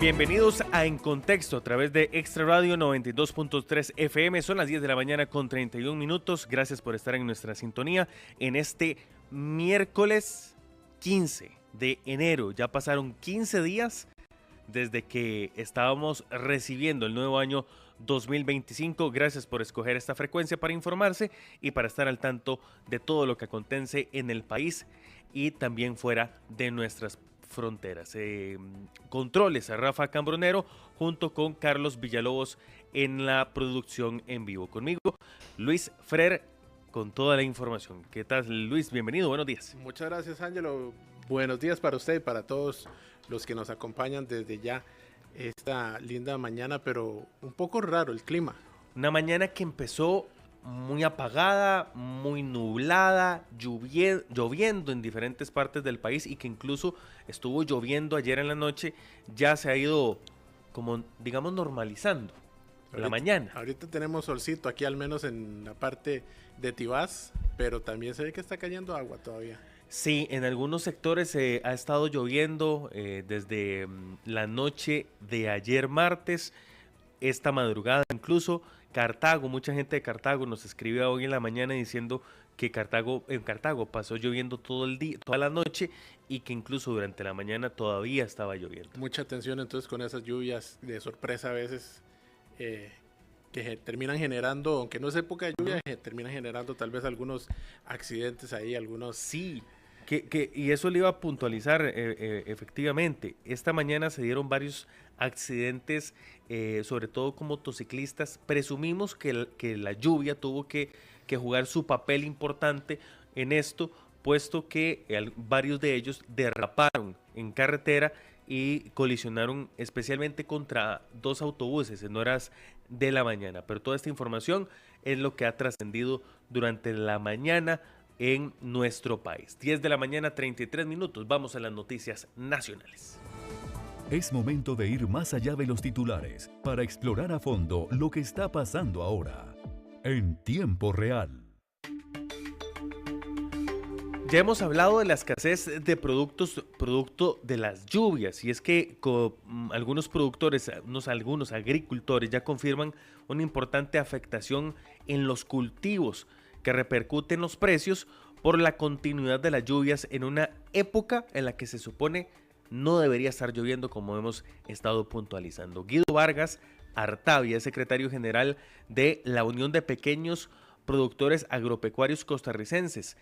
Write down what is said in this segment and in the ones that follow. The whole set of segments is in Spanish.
Bienvenidos a En Contexto a través de Extra Radio 92.3 FM. Son las 10 de la mañana con 31 minutos. Gracias por estar en nuestra sintonía en este miércoles 15 de enero. Ya pasaron 15 días desde que estábamos recibiendo el nuevo año 2025. Gracias por escoger esta frecuencia para informarse y para estar al tanto de todo lo que acontece en el país y también fuera de nuestras fronteras. Controles a Rafa Cambronero junto con Carlos Villalobos en la producción en vivo. Conmigo, Luis Frer, con toda la información. ¿Qué tal, Luis? Bienvenido, buenos días. Muchas gracias, Ángelo. Buenos días para usted y para todos los que nos acompañan desde ya esta linda mañana, pero un poco raro el clima. Una mañana que empezó muy apagada, muy nublada, lloviendo en diferentes partes del país y que incluso estuvo lloviendo ayer en la noche, ya se ha ido como, digamos, normalizando la mañana. Ahorita tenemos solcito aquí, al menos en la parte de Tibás, pero también se ve que está cayendo agua todavía. Sí, en algunos sectores ha estado lloviendo desde la noche de ayer martes, esta madrugada incluso. Cartago, mucha gente de Cartago nos escribió hoy en la mañana diciendo que en Cartago pasó lloviendo todo el día, toda la noche, y que incluso durante la mañana todavía estaba lloviendo. Mucha atención entonces con esas lluvias de sorpresa a veces que terminan generando, aunque no es época de lluvia, terminan generando tal vez algunos accidentes ahí, algunos... Sí, y eso le iba a puntualizar efectivamente. Esta mañana se dieron varios accidentes, sobre todo con motociclistas. Presumimos que la lluvia tuvo que jugar su papel importante en esto, puesto que varios de ellos derraparon en carretera y colisionaron especialmente contra dos autobuses en horas de la mañana. Pero toda esta información es lo que ha trascendido durante la mañana en nuestro país. 10 de la mañana, 33 minutos. Vamos a las noticias nacionales. Es momento de ir más allá de los titulares para explorar a fondo lo que está pasando ahora, en tiempo real. Ya hemos hablado de la escasez de productos producto de las lluvias, y es que algunos productores, algunos agricultores ya confirman una importante afectación en los cultivos que repercute en los precios por la continuidad de las lluvias en una época en la que se supone no debería estar lloviendo, como hemos estado puntualizando. Guido Vargas Artavia es secretario general de la Unión de Pequeños Productores Agropecuarios Costarricenses,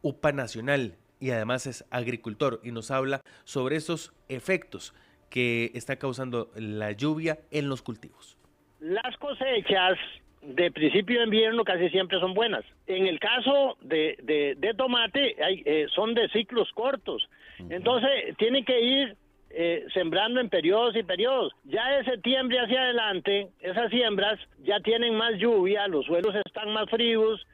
UPA Nacional, y además es agricultor, y nos habla sobre esos efectos que está causando la lluvia en los cultivos. Las cosechas de principio de invierno casi siempre son buenas. En el caso de tomate son de ciclos cortos, entonces tienen que ir sembrando en periodos y periodos. Ya de septiembre hacia adelante, esas siembras ya tienen más lluvia, los suelos están más fríos,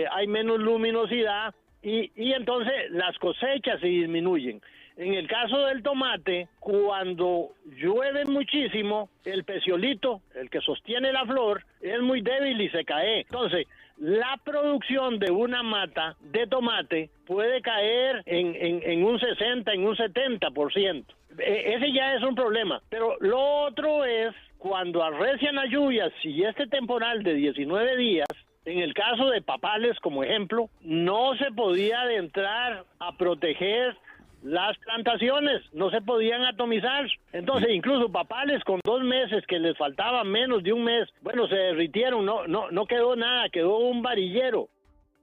hay menos luminosidad y entonces las cosechas se disminuyen. En el caso del tomate, cuando llueve muchísimo, el peciolito, el que sostiene la flor, es muy débil y se cae. Entonces, la producción de una mata de tomate puede caer en un 60, en un 70%. Ese ya es un problema. Pero lo otro es cuando arrecian las lluvias, si este temporal de 19 días, en el caso de papales, como ejemplo, no se podía adentrar a proteger las plantaciones, no se podían atomizar. Entonces, incluso papales con 2 meses que les faltaba menos de un mes, bueno, se derritieron, no quedó nada, quedó un varillero.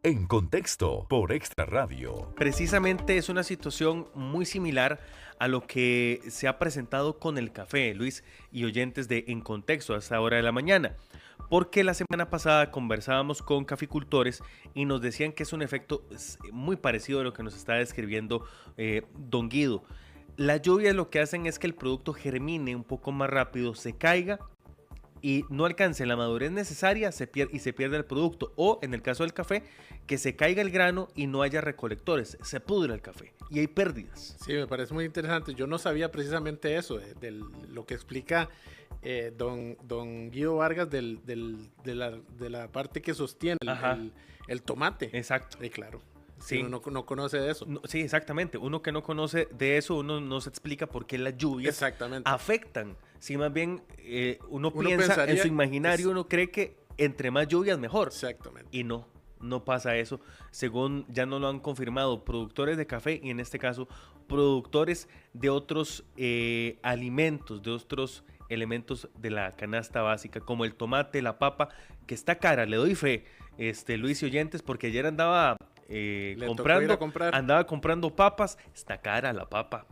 En Contexto, por Extra Radio. Precisamente es una situación muy similar a lo que se ha presentado con el café, Luis y oyentes de En Contexto a esta hora de la mañana. Porque la semana pasada conversábamos con caficultores y nos decían que es un efecto muy parecido a lo que nos está describiendo don Guido. Las lluvias lo que hacen es que el producto germine un poco más rápido, se caiga y no alcance la madurez necesaria, se pierde el producto. O en el caso del café, que se caiga el grano y no haya recolectores, se pudre el café y hay pérdidas. Sí, me parece muy interesante. Yo no sabía precisamente eso, de lo que explica don Guido Vargas de la parte que sostiene el tomate. Exacto. Claro. Sí. Si uno no conoce de eso. No, sí, exactamente. Uno que no conoce de eso, uno no se explica por qué las lluvias Exactamente. afectan. Si más bien uno piensa en pensaría su imaginario, que uno cree que entre más lluvias mejor. Exactamente. Y no pasa eso, según ya nos lo han confirmado productores de café y en este caso productores de otros alimentos, de otros elementos de la canasta básica, como el tomate, la papa, que está cara, le doy fe, Luis y oyentes, porque ayer andaba andaba comprando papas, está cara la papa,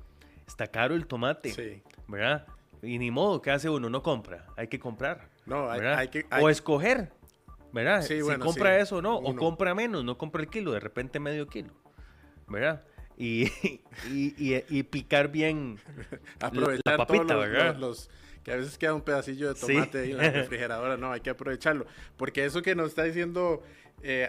está caro el tomate, Sí. ¿verdad? Y ni modo, ¿qué hace uno? No compra, hay que comprar, No, ¿verdad? hay O escoger, ¿verdad? Sí, Si bueno, compra sí. eso o no, o Uno. compra menos, no compra el kilo, de repente medio kilo, ¿verdad? Y picar bien aprovechar la papita, todos ¿verdad? que a veces queda un pedacillo de Sí. tomate ahí en la refrigeradora, no, hay que aprovecharlo, porque eso que nos está diciendo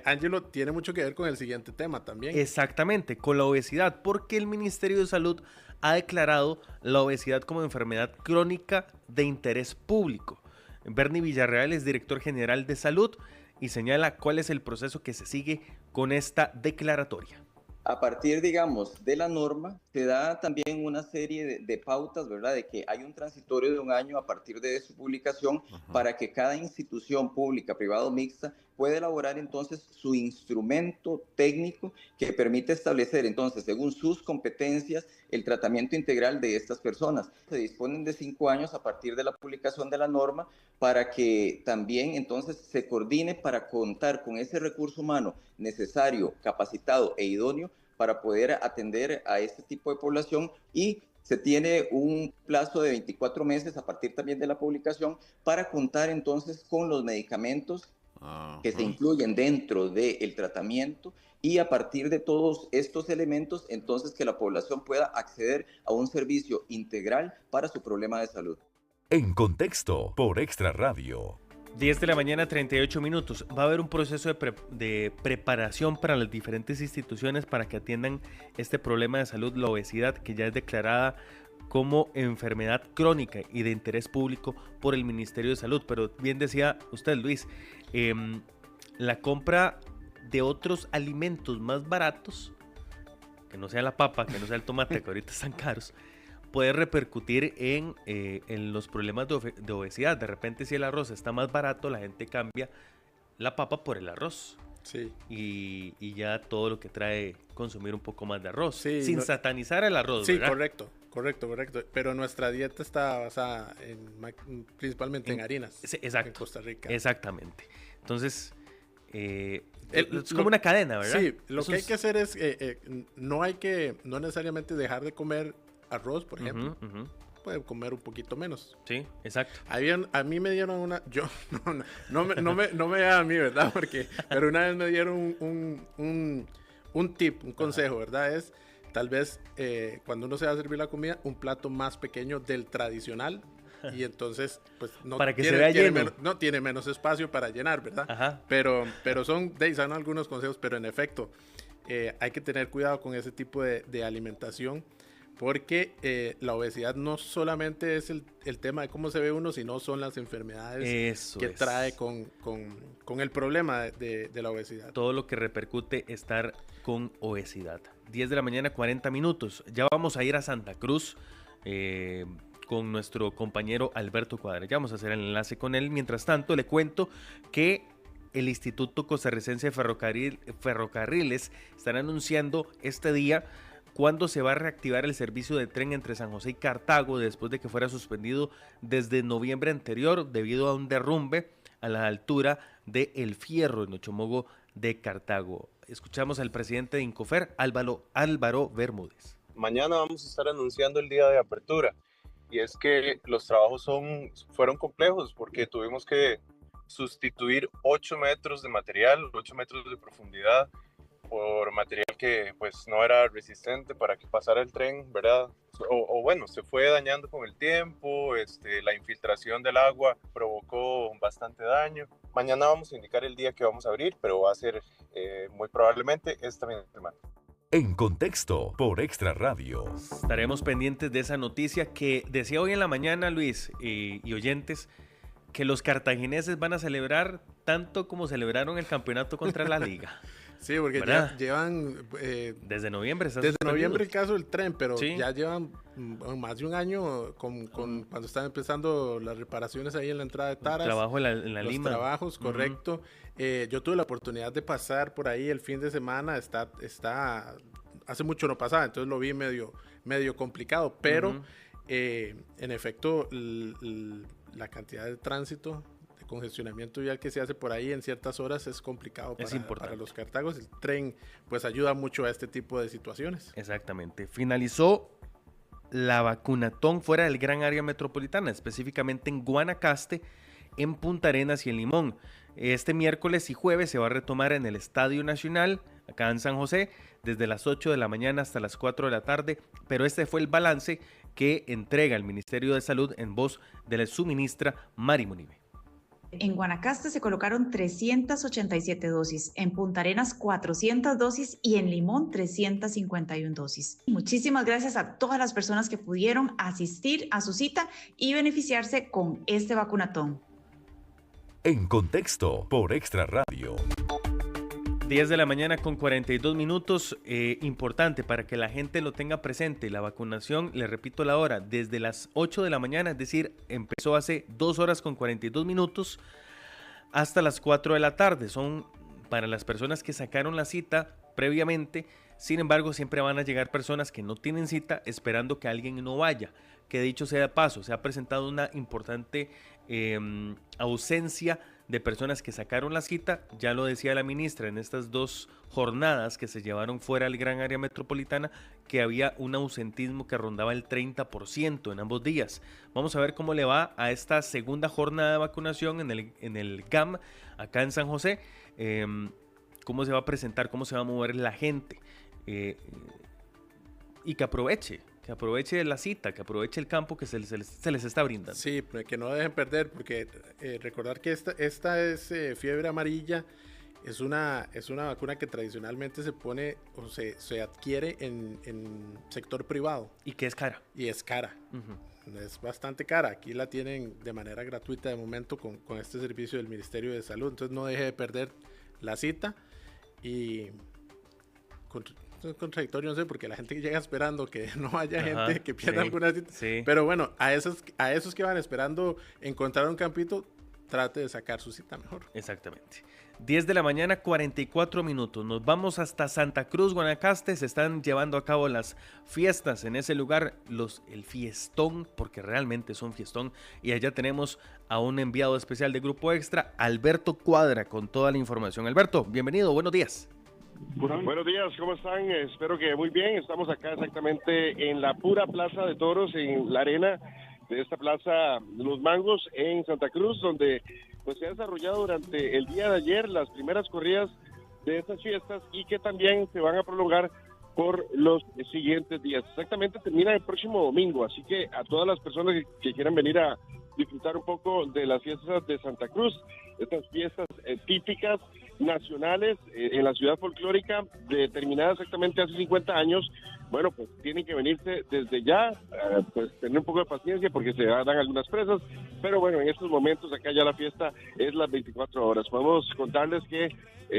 Ángelo tiene mucho que ver con el siguiente tema también. Exactamente, con la obesidad, porque el Ministerio de Salud ha declarado la obesidad como enfermedad crónica de interés público. Bernie Villarreal es director general de salud y señala cuál es el proceso que se sigue con esta declaratoria. A partir, digamos, de la norma, se da también una serie de pautas, ¿verdad? De que hay un transitorio de un año a partir de su publicación para que cada institución pública, privada o mixta pueda elaborar entonces su instrumento técnico que permite establecer entonces, según sus competencias, el tratamiento integral de estas personas. Se disponen de 5 años a partir de la publicación de la norma para que también entonces se coordine para contar con ese recurso humano necesario, capacitado e idóneo para poder atender a este tipo de población, y se tiene un plazo de 24 meses a partir también de la publicación para contar entonces con los medicamentos que se incluyen dentro del tratamiento, y a partir de todos estos elementos entonces que la población pueda acceder a un servicio integral para su problema de salud. En Contexto por Extra Radio. 10 de la mañana, 38 minutos. Va a haber un proceso de preparación para las diferentes instituciones para que atiendan este problema de salud, la obesidad, que ya es declarada como enfermedad crónica y de interés público por el Ministerio de Salud. Pero bien decía usted, Luis, la compra de otros alimentos más baratos, que no sea la papa, que no sea el tomate, que ahorita están caros, puede repercutir en los problemas de obesidad. De repente, si el arroz está más barato, la gente cambia la papa por el arroz. Sí. Y ya todo lo que trae consumir un poco más de arroz. Sí, sin satanizar el arroz, sí, ¿verdad? correcto. Pero nuestra dieta está basada principalmente en harinas. Exacto. En Costa Rica. Exactamente. Entonces, es como una cadena, ¿verdad? Sí, lo que hay que hacer es, no necesariamente dejar de comer arroz, por ejemplo. Puede comer un poquito menos. Sí, exacto. A mí me dieron no me da a mí, ¿verdad? Pero una vez me dieron un tip, un consejo, ¿verdad? Es tal vez cuando uno se va a servir la comida, un plato más pequeño del tradicional, y entonces pues no para que se vea lleno. Tiene menos espacio para llenar, ¿verdad? Ajson son algunos consejos, pero en efecto hay que tener cuidado con ese tipo de alimentación, porque la obesidad no solamente es el tema de cómo se ve uno, sino son las enfermedades trae con el problema de la obesidad. Todo lo que repercute estar con obesidad. 10 de la mañana, 40 minutos. Ya vamos a ir a Santa Cruz con nuestro compañero Alberto Cuadra. Ya vamos a hacer el enlace con él. Mientras tanto, le cuento que el Instituto Costarricense de Ferrocarriles estará anunciando este día cuándo se va a reactivar el servicio de tren entre San José y Cartago, después de que fuera suspendido desde noviembre anterior debido a un derrumbe a la altura de El Fierro en Ochomogo de Cartago. Escuchamos al presidente de Incofer, Álvaro Bermúdez. Mañana vamos a estar anunciando el día de apertura, y es que los trabajos fueron complejos porque tuvimos que sustituir 8 metros de material, 8 metros de profundidad, por material que pues no era resistente para que pasara el tren, ¿verdad? O bueno, se fue dañando con el tiempo, la infiltración del agua provocó bastante daño. Mañana vamos a indicar el día que vamos a abrir, pero va a ser muy probablemente esta misma semana. En Contexto por Extra Radio. Estaremos pendientes de esa noticia que decía hoy en la mañana, Luis y oyentes, que los cartagineses van a celebrar tanto como celebraron el campeonato contra la Liga. Sí, porque ¿verdad? ya llevan... Desde noviembre. Desde noviembre el caso del tren, pero sí, ya llevan más de un año con cuando están empezando las reparaciones ahí en la entrada de Taras. Trabajo en la los Lima. trabajos, correcto. Yo tuve la oportunidad de pasar por ahí el fin de semana, hace mucho no pasaba, entonces lo vi medio complicado, pero en efecto la cantidad de tránsito, de congestionamiento vial que se hace por ahí en ciertas horas es complicado para los cartagos. El tren pues ayuda mucho a este tipo de situaciones. Exactamente. Finalizó la vacunatón fuera del gran área metropolitana, específicamente en Guanacaste, en Punta Arenas y en Limón. Este miércoles y jueves se va a retomar en el Estadio Nacional, acá en San José, desde las 8 de la mañana hasta las 4 de la tarde, pero este fue el balance que entrega el Ministerio de Salud en voz de la subministra Mari Munive. En Guanacaste se colocaron 387 dosis, en Punta Arenas 400 dosis y en Limón 351 dosis. Muchísimas gracias a todas las personas que pudieron asistir a su cita y beneficiarse con este vacunatón. En Contexto por Extra Radio. 10 de la mañana con 42 minutos, importante para que la gente lo tenga presente, la vacunación, le repito la hora, desde las 8 de la mañana, es decir, empezó hace 2 horas con 42 minutos hasta las 4 de la tarde, son para las personas que sacaron la cita previamente, sin embargo siempre van a llegar personas que no tienen cita esperando que alguien no vaya, que dicho sea de paso, se ha presentado una importante ausencia de personas que sacaron la cita, ya lo decía la ministra en estas 2 jornadas que se llevaron fuera del gran área metropolitana, que había un ausentismo que rondaba el 30% en ambos días. Vamos a ver cómo le va a esta segunda jornada de vacunación en el GAM, acá en San José, cómo se va a presentar, cómo se va a mover la gente, y que aproveche la cita, que aproveche el campo que se les está brindando. Sí, que no dejen perder, porque recordar que esta es fiebre amarilla, es una vacuna que tradicionalmente se pone o se adquiere en sector privado. Y que es cara. Y es cara. Es bastante cara. Aquí la tienen de manera gratuita de momento con este servicio del Ministerio de Salud. Entonces no deje de perder la cita y... Es contradictorio, no sé, porque la gente que llega esperando que no haya gente que pierda alguna cita. Sí. Pero bueno, a esos que van esperando encontrar un campito, trate de sacar su cita mejor. Exactamente. 10 de la mañana, 44 minutos. Nos vamos hasta Santa Cruz, Guanacaste. Se están llevando a cabo las fiestas en ese lugar, el fiestón, porque realmente es un fiestón. Y allá tenemos a un enviado especial de Grupo Extra, Alberto Cuadra, con toda la información. Alberto, bienvenido, buenos días. Buenos días, ¿cómo están? Espero que muy bien. Estamos acá exactamente en la pura Plaza de Toros, en la arena de esta plaza Los Mangos en Santa Cruz, donde pues se ha desarrollado durante el día de ayer las primeras corridas de estas fiestas y que también se van a prolongar por los siguientes días. Exactamente termina el próximo domingo, así que a todas las personas que quieran venir a disfrutar un poco de las fiestas de Santa Cruz, estas fiestas típicas nacionales en la ciudad folclórica, determinada exactamente hace 50 años, bueno, pues tienen que venirse desde ya, pues tener un poco de paciencia porque se dan algunas presas, pero bueno, en estos momentos acá ya la fiesta es las 24 horas. Podemos contarles que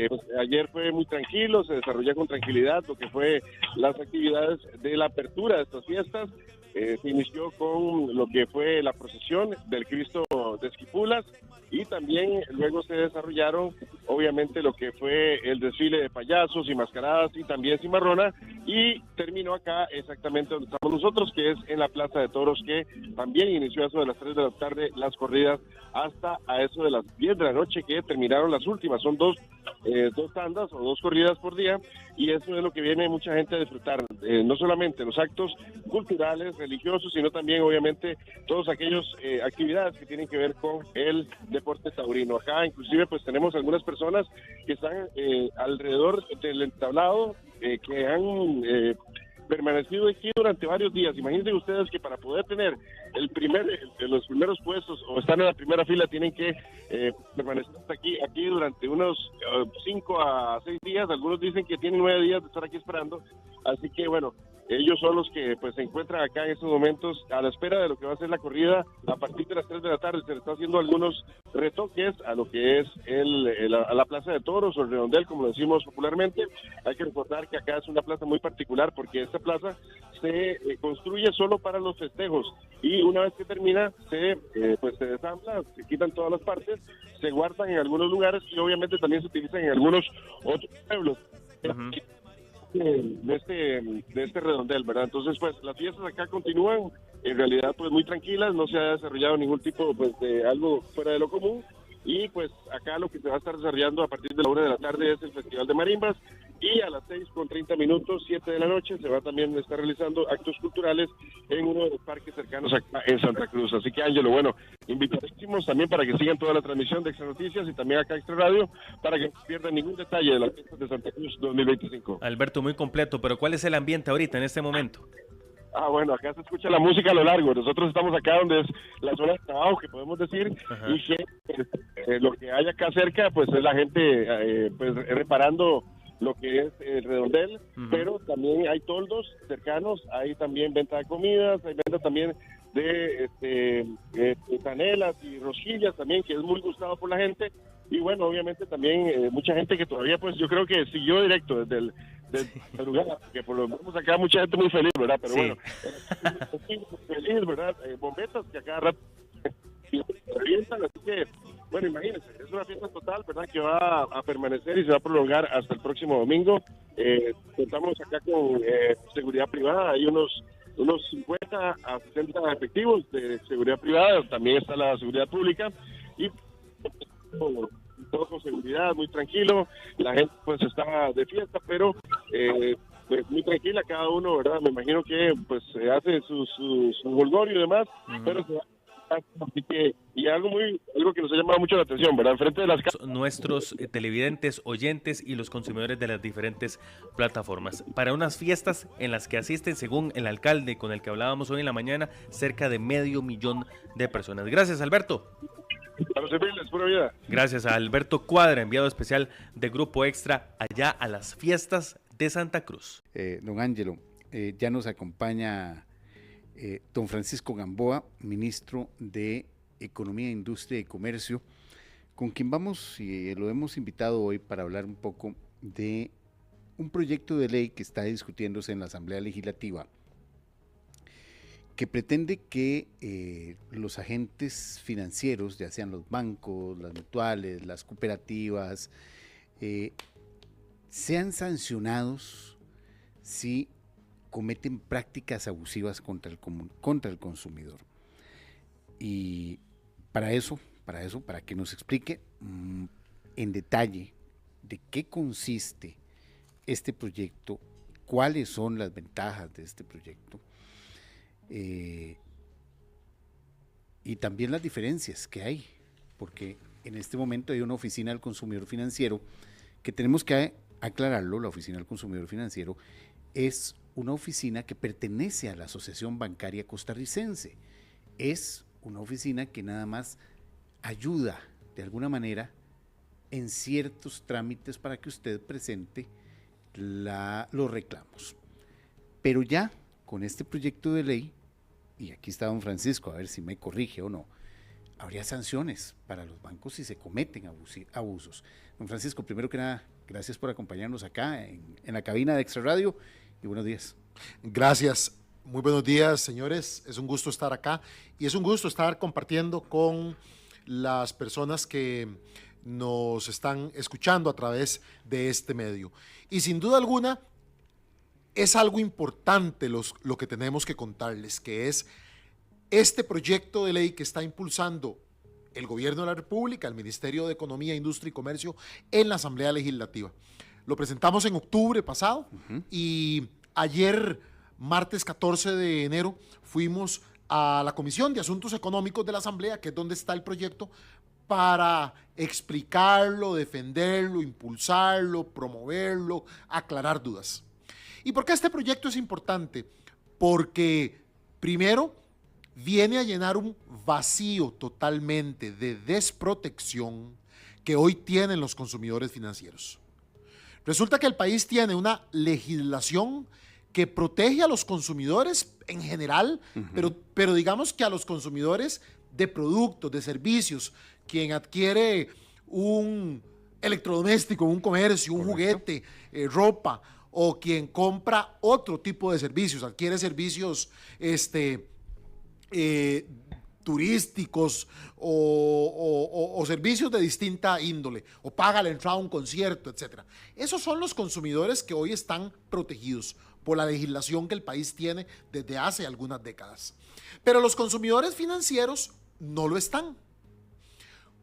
pues, ayer fue muy tranquilo, se desarrolló con tranquilidad lo que fue las actividades de la apertura de estas fiestas. Se inició con lo que fue la procesión del Cristo de Esquipulas y también luego se desarrollaron obviamente lo que fue el desfile de payasos y mascaradas y también cimarrona, y terminó acá exactamente donde estamos nosotros, que es en la Plaza de Toros, que también inició a eso de las 3 de la tarde las corridas hasta a eso de las 10 de la noche, que terminaron las últimas. Son dos tandas o 2 corridas por día, y eso es lo que viene mucha gente a disfrutar, no solamente los actos culturales, religiosos, sino también obviamente todas aquellas actividades que tienen que ver con el deporte taurino. Acá inclusive pues tenemos algunas personas que están alrededor del entablado, que han permanecido aquí durante varios días. Imagínense ustedes que para poder tener los primeros puestos o estar en la primera fila tienen que permanecer hasta aquí durante unos 5 a 6 días. Algunos dicen que tienen 9 días de estar aquí esperando. Así que bueno, ellos son los que pues se encuentran acá en estos momentos a la espera de lo que va a ser la corrida. A partir de las 3 de la tarde se le está haciendo algunos retoques a lo que es a la Plaza de Toros o el Redondel, como lo decimos popularmente. Hay que recordar que acá es una plaza muy particular porque esta plaza se construye solo para los festejos y una vez que termina se desambla, se quitan todas las partes, se guardan en algunos lugares y obviamente también se utilizan en algunos otros pueblos. Uh-huh. de este redondel, ¿verdad? Entonces, pues, las fiestas acá continúan, en realidad, pues, muy tranquilas, no se ha desarrollado ningún tipo, pues, de algo fuera de lo común, y, pues, acá lo que se va a estar desarrollando a partir de la 1 de la tarde es el Festival de Marimbas, y a las 6:30, 7 de la noche, se va también a estar realizando actos culturales en uno de los parques cercanos acá en Santa Cruz. Así que, Ángelo, bueno, invitadísimos también para que sigan toda la transmisión de Extra Noticias y también acá Extra Radio, para que no pierdan ningún detalle de las fiestas de Santa Cruz 2025. Alberto, muy completo, pero ¿cuál es el ambiente ahorita, en este momento? Bueno, acá se escucha la música a lo largo. Nosotros estamos acá donde es la zona de trabajo, que podemos decir, ajá, y que lo que hay acá cerca, pues es la gente pues reparando lo que es el redondel, uh-huh, pero también hay toldos cercanos, hay también venta de comidas, hay venta también de canelas y rosquillas también, que es muy gustado por la gente, y bueno, obviamente también mucha gente que todavía, pues yo creo que siguió directo desde el lugar, porque por lo menos acá mucha gente muy feliz, ¿verdad? Pero sí, bueno, feliz, ¿verdad? Bombetas que a cada rato revientan, así que, bueno, imagínense, es una fiesta total, ¿verdad?, que va a permanecer y se va a prolongar hasta el próximo domingo. Contamos acá con seguridad privada, hay unos 50 a 60 efectivos de seguridad privada, también está la seguridad pública, y todo con seguridad, muy tranquilo, la gente pues está de fiesta, pero pues muy tranquila cada uno, ¿verdad? Me imagino que pues se hace su jolgorio y demás, uh-huh, pero se va. Así que, y algo que nos ha llamado mucho la atención, ¿verdad? Frente de las nuestros televidentes, oyentes y los consumidores de las diferentes plataformas, para unas fiestas en las que asisten, según el alcalde con el que hablábamos hoy en la mañana, cerca de 500,000 de personas. Gracias, Alberto. A los civiles, pura vida. Gracias a Alberto Cuadra, enviado especial de Grupo Extra allá a las fiestas de Santa Cruz. Don Ángelo, ya nos acompaña don Francisco Gamboa, ministro de Economía, Industria y Comercio, con quien vamos y lo hemos invitado hoy para hablar un poco de un proyecto de ley que está discutiéndose en la Asamblea Legislativa, que pretende que los agentes financieros, ya sean los bancos, las mutuales, las cooperativas, sean sancionados si cometen prácticas abusivas contra el consumidor. Y para que nos explique en detalle de qué consiste este proyecto, cuáles son las ventajas de este proyecto, y también las diferencias que hay, porque en este momento hay una oficina del consumidor financiero que tenemos que aclararlo. La oficina del consumidor financiero es una oficina que pertenece a la Asociación Bancaria Costarricense. Es una oficina que nada más ayuda de alguna manera en ciertos trámites para que usted presente los reclamos. Pero ya con este proyecto de ley, y aquí está don Francisco, a ver si me corrige o no, habría sanciones para los bancos si se cometen abusos. Don Francisco, primero que nada, gracias por acompañarnos acá en la cabina de Extra Radio y buenos días. Gracias, muy buenos días, señores, es un gusto estar acá y es un gusto estar compartiendo con las personas que nos están escuchando a través de este medio. Y sin duda alguna, es algo importante lo que tenemos que contarles, que es este proyecto de ley que está impulsando el Gobierno de la República, el Ministerio de Economía, Industria y Comercio en la Asamblea Legislativa. Lo presentamos en octubre pasado, uh-huh, y ayer, martes 14 de enero, fuimos a la Comisión de Asuntos Económicos de la Asamblea, que es donde está el proyecto, para explicarlo, defenderlo, impulsarlo, promoverlo, aclarar dudas. ¿Y por qué este proyecto es importante? Porque, primero, viene a llenar un vacío totalmente de desprotección que hoy tienen los consumidores financieros. Resulta que el país tiene una legislación que protege a los consumidores en general, pero digamos que a los consumidores de productos, de servicios, quien adquiere un electrodoméstico, un comercio, un juguete, ropa, o quien compra otro tipo de servicios, adquiere servicios turísticos o servicios de distinta índole, o paga la entrada a un concierto, etc. Esos son los consumidores que hoy están protegidos por la legislación que el país tiene desde hace algunas décadas. Pero los consumidores financieros no lo están.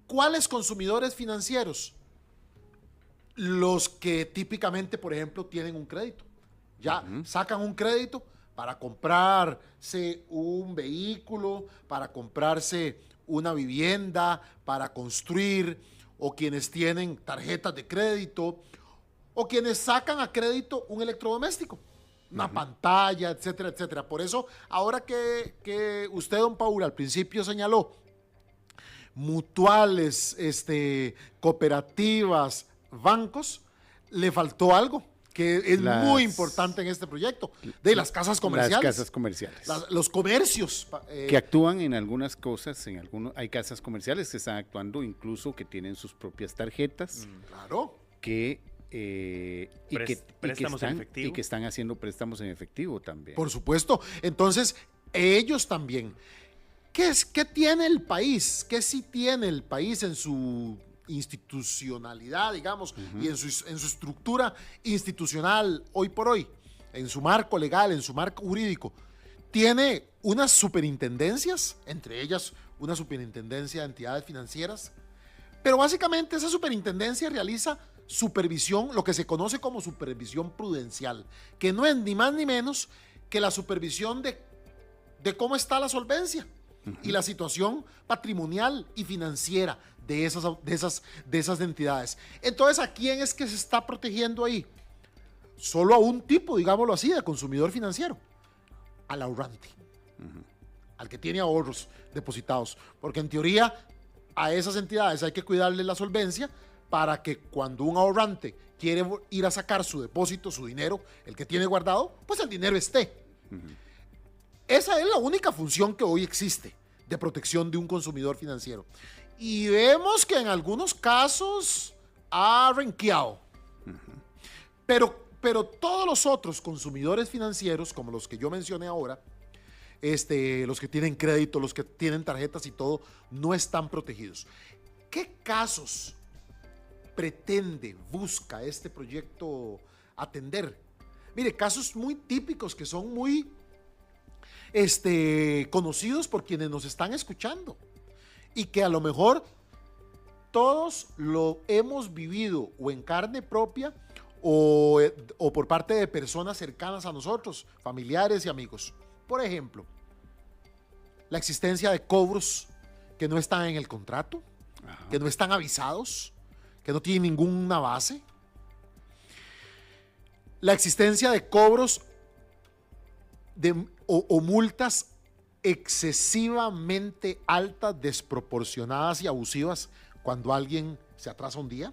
¿Cuáles consumidores financieros? Los que típicamente, por ejemplo, tienen un crédito. Ya sacan un crédito para comprarse un vehículo, para comprarse una vivienda, para construir, o quienes tienen tarjetas de crédito, o quienes sacan a crédito un electrodoméstico, una pantalla, etcétera, etcétera. Por eso, ahora que usted, don Paul, al principio señaló mutuales, cooperativas, bancos, le faltó algo que es muy importante en este proyecto, de las casas comerciales. Las casas comerciales. Los comercios. Que actúan en algunas cosas, hay casas comerciales que están actuando incluso que tienen sus propias tarjetas. Claro. Préstamos en efectivo. Y que están haciendo préstamos en efectivo también. Por supuesto. Entonces, ellos también. ¿Qué tiene el país? ¿Qué sí tiene el país en su institucionalidad, digamos, y en su estructura institucional hoy por hoy, en su marco legal, en su marco jurídico? Tiene unas superintendencias, entre ellas una superintendencia de entidades financieras, pero básicamente esa superintendencia realiza supervisión, lo que se conoce como supervisión prudencial, que no es ni más ni menos que la supervisión de cómo está la solvencia y la situación patrimonial y financiera de esas entidades. Entonces, ¿a quién es que se está protegiendo ahí? Solo a un tipo, digámoslo así, de consumidor financiero, al ahorrante, al que tiene ahorros depositados, porque en teoría a esas entidades hay que cuidarle la solvencia para que cuando un ahorrante quiere ir a sacar su depósito, su dinero, el que tiene guardado, pues el dinero esté. Esa es la única función que hoy existe de protección de un consumidor financiero. Y vemos que en algunos casos ha renqueado. Pero todos los otros consumidores financieros, como los que yo mencioné ahora, los que tienen crédito, los que tienen tarjetas y todo, no están protegidos. ¿Qué casos busca este proyecto atender? Mire, casos muy típicos que son muy conocidos por quienes nos están escuchando y que a lo mejor todos lo hemos vivido o en carne propia o por parte de personas cercanas a nosotros, familiares y amigos. Por ejemplo, la existencia de cobros que no están en el contrato, que no están avisados, que no tienen ninguna base. La existencia de cobros o multas excesivamente altas, desproporcionadas y abusivas cuando alguien se atrasa un día,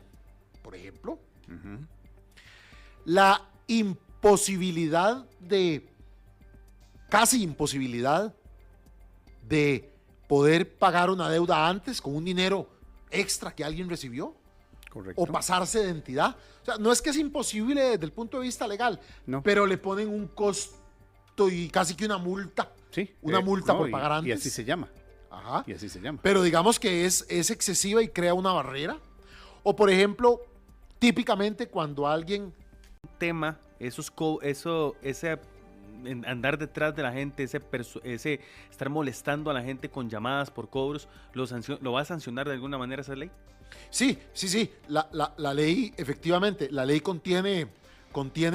por ejemplo. La casi imposibilidad de poder pagar una deuda antes con un dinero extra que alguien recibió. Correcto. O pasarse de entidad. O sea, no es que es imposible desde el punto de vista legal, pero le ponen un costo y casi que una multa. Sí. Una multa por pagar antes. Y así se llama. Ajá. Y así se llama. Pero digamos que es excesiva y crea una barrera. O por ejemplo, típicamente cuando alguien... tema, ese andar detrás de la gente, ese estar molestando a la gente con llamadas por cobros, ¿lo va a sancionar de alguna manera esa ley? Sí. La ley, efectivamente, la ley contiene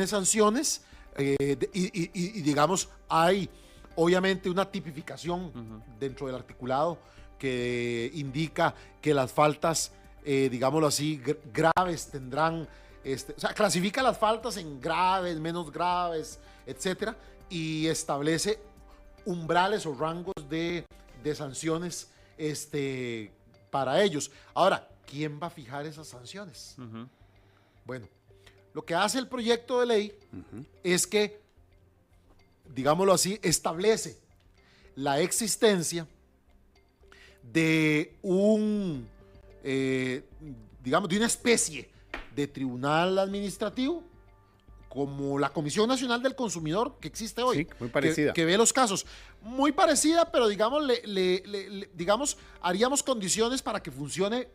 sanciones y digamos, hay obviamente una tipificación dentro del articulado que indica que las faltas, digámoslo así, graves tendrán, o sea, clasifica las faltas en graves, menos graves, etcétera, y establece umbrales o rangos de sanciones para ellos. Ahora, ¿quién va a fijar esas sanciones? Bueno, lo que hace el proyecto de ley es que digámoslo así, establece la existencia de digamos, de una especie de tribunal administrativo como la Comisión Nacional del Consumidor que existe hoy. Sí, muy parecida. Que ve los casos. Muy parecida, pero digamos, digamos, haríamos condiciones para que funcione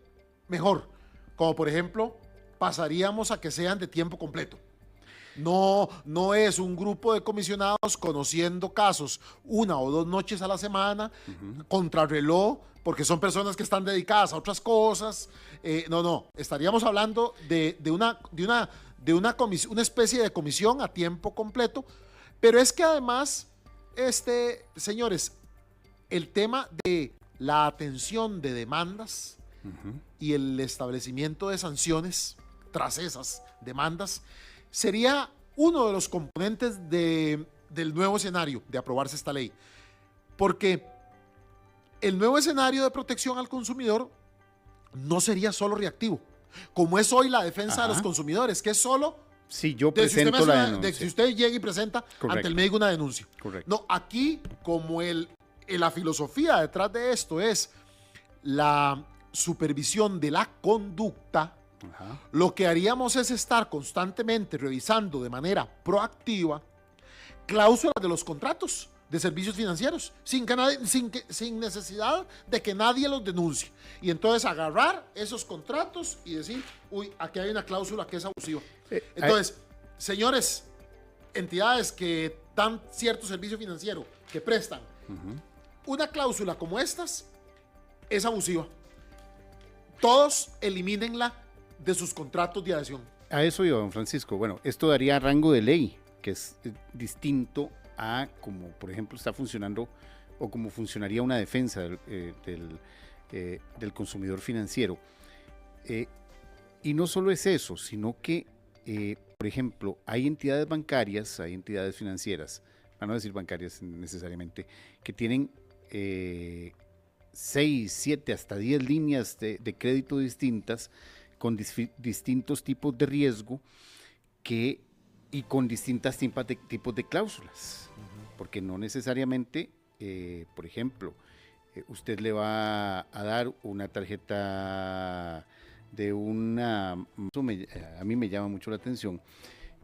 mejor. Como por ejemplo, pasaríamos a que sean de tiempo completo. No es un grupo de comisionados conociendo casos 1 o 2 noches a la semana, contrarreloj, porque son personas que están dedicadas a otras cosas. No, estaríamos hablando de una especie de comisión a tiempo completo, pero es que además, señores, el tema de la atención de demandas y el establecimiento de sanciones tras esas demandas sería uno de los componentes del nuevo escenario de aprobarse esta ley, porque el nuevo escenario de protección al consumidor no sería solo reactivo, como es hoy la defensa de los consumidores, que es solo si yo presento la denuncia. Si usted llega y presenta ante el médico una denuncia. Correcto. No, aquí, como la filosofía detrás de esto es la supervisión de la conducta, lo que haríamos es estar constantemente revisando de manera proactiva cláusulas de los contratos de servicios financieros, sin necesidad de que nadie los denuncie. Y entonces agarrar esos contratos y decir, uy, aquí hay una cláusula que es abusiva. Entonces, señores, entidades que dan cierto servicio financiero, que prestan, una cláusula como estas es abusiva. Todos elimínenla de sus contratos de adhesión. A eso iba, don Francisco. Bueno, esto daría rango de ley, que es distinto a como, por ejemplo, está funcionando o como funcionaría una defensa del consumidor financiero. Y no solo es eso, sino que, por ejemplo, hay entidades bancarias, hay entidades financieras, para no decir bancarias necesariamente, que tienen 6, 7, hasta 10 líneas de crédito distintas, con distintos tipos de riesgo y con distintas tipos de cláusulas, porque no necesariamente, por ejemplo, usted le va a dar una tarjeta de a mí me llama mucho la atención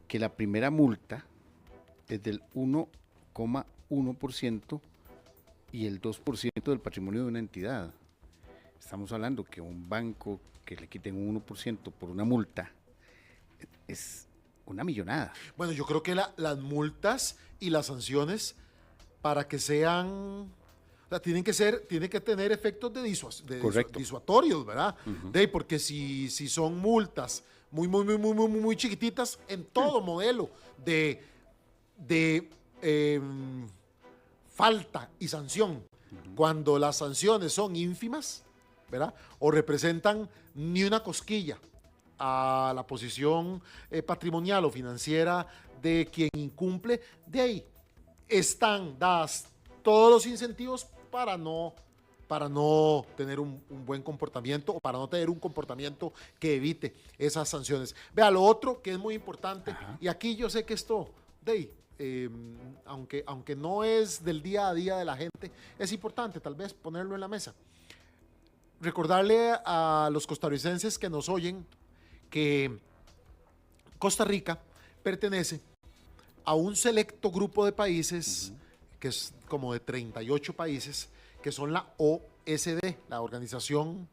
que la primera multa es del 1,1% y el 2% del patrimonio de una entidad. Estamos hablando que un banco que le quiten un 1% por una multa es una millonada. Bueno, yo creo que las multas y las sanciones, para que sean, o sea, tienen que tener efectos de disuatorios, ¿verdad? Porque si son multas muy chiquititas, en todo modelo de falta y sanción, cuando las sanciones son ínfimas, ¿verdad? O representan ni una cosquilla a la posición patrimonial o financiera de quien incumple, de ahí están dadas todos los incentivos para no tener un buen comportamiento o para no tener un comportamiento que evite esas sanciones. Vea, lo otro que es muy importante, y aquí yo sé que esto, aunque no es del día a día de la gente, es importante tal vez ponerlo en la mesa. Recordarle a los costarricenses que nos oyen que Costa Rica pertenece a un selecto grupo de países, que es como de 38 países, que son la OSD, la Organización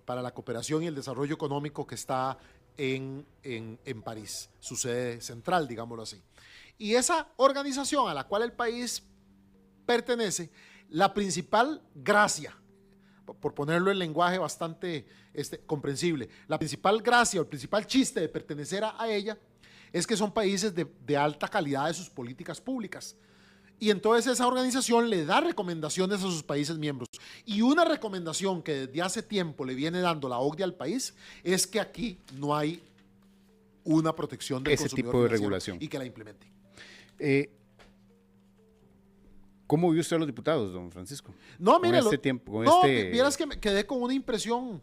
para la Cooperación y el Desarrollo Económico, que está en París, su sede central, digámoslo así. Y esa organización a la cual el país pertenece, la principal gracia, por ponerlo en lenguaje bastante comprensible, la principal gracia o el principal chiste de pertenecer a ella es que son países de alta calidad de sus políticas públicas. Y entonces esa organización le da recomendaciones a sus países miembros. Y una recomendación que desde hace tiempo le viene dando la OCDE al país es que aquí no hay una protección del consumidor tipo de regulación y que la implemente. ¿Cómo vio usted a los diputados, don Francisco? No, mire, vieras que me quedé con una impresión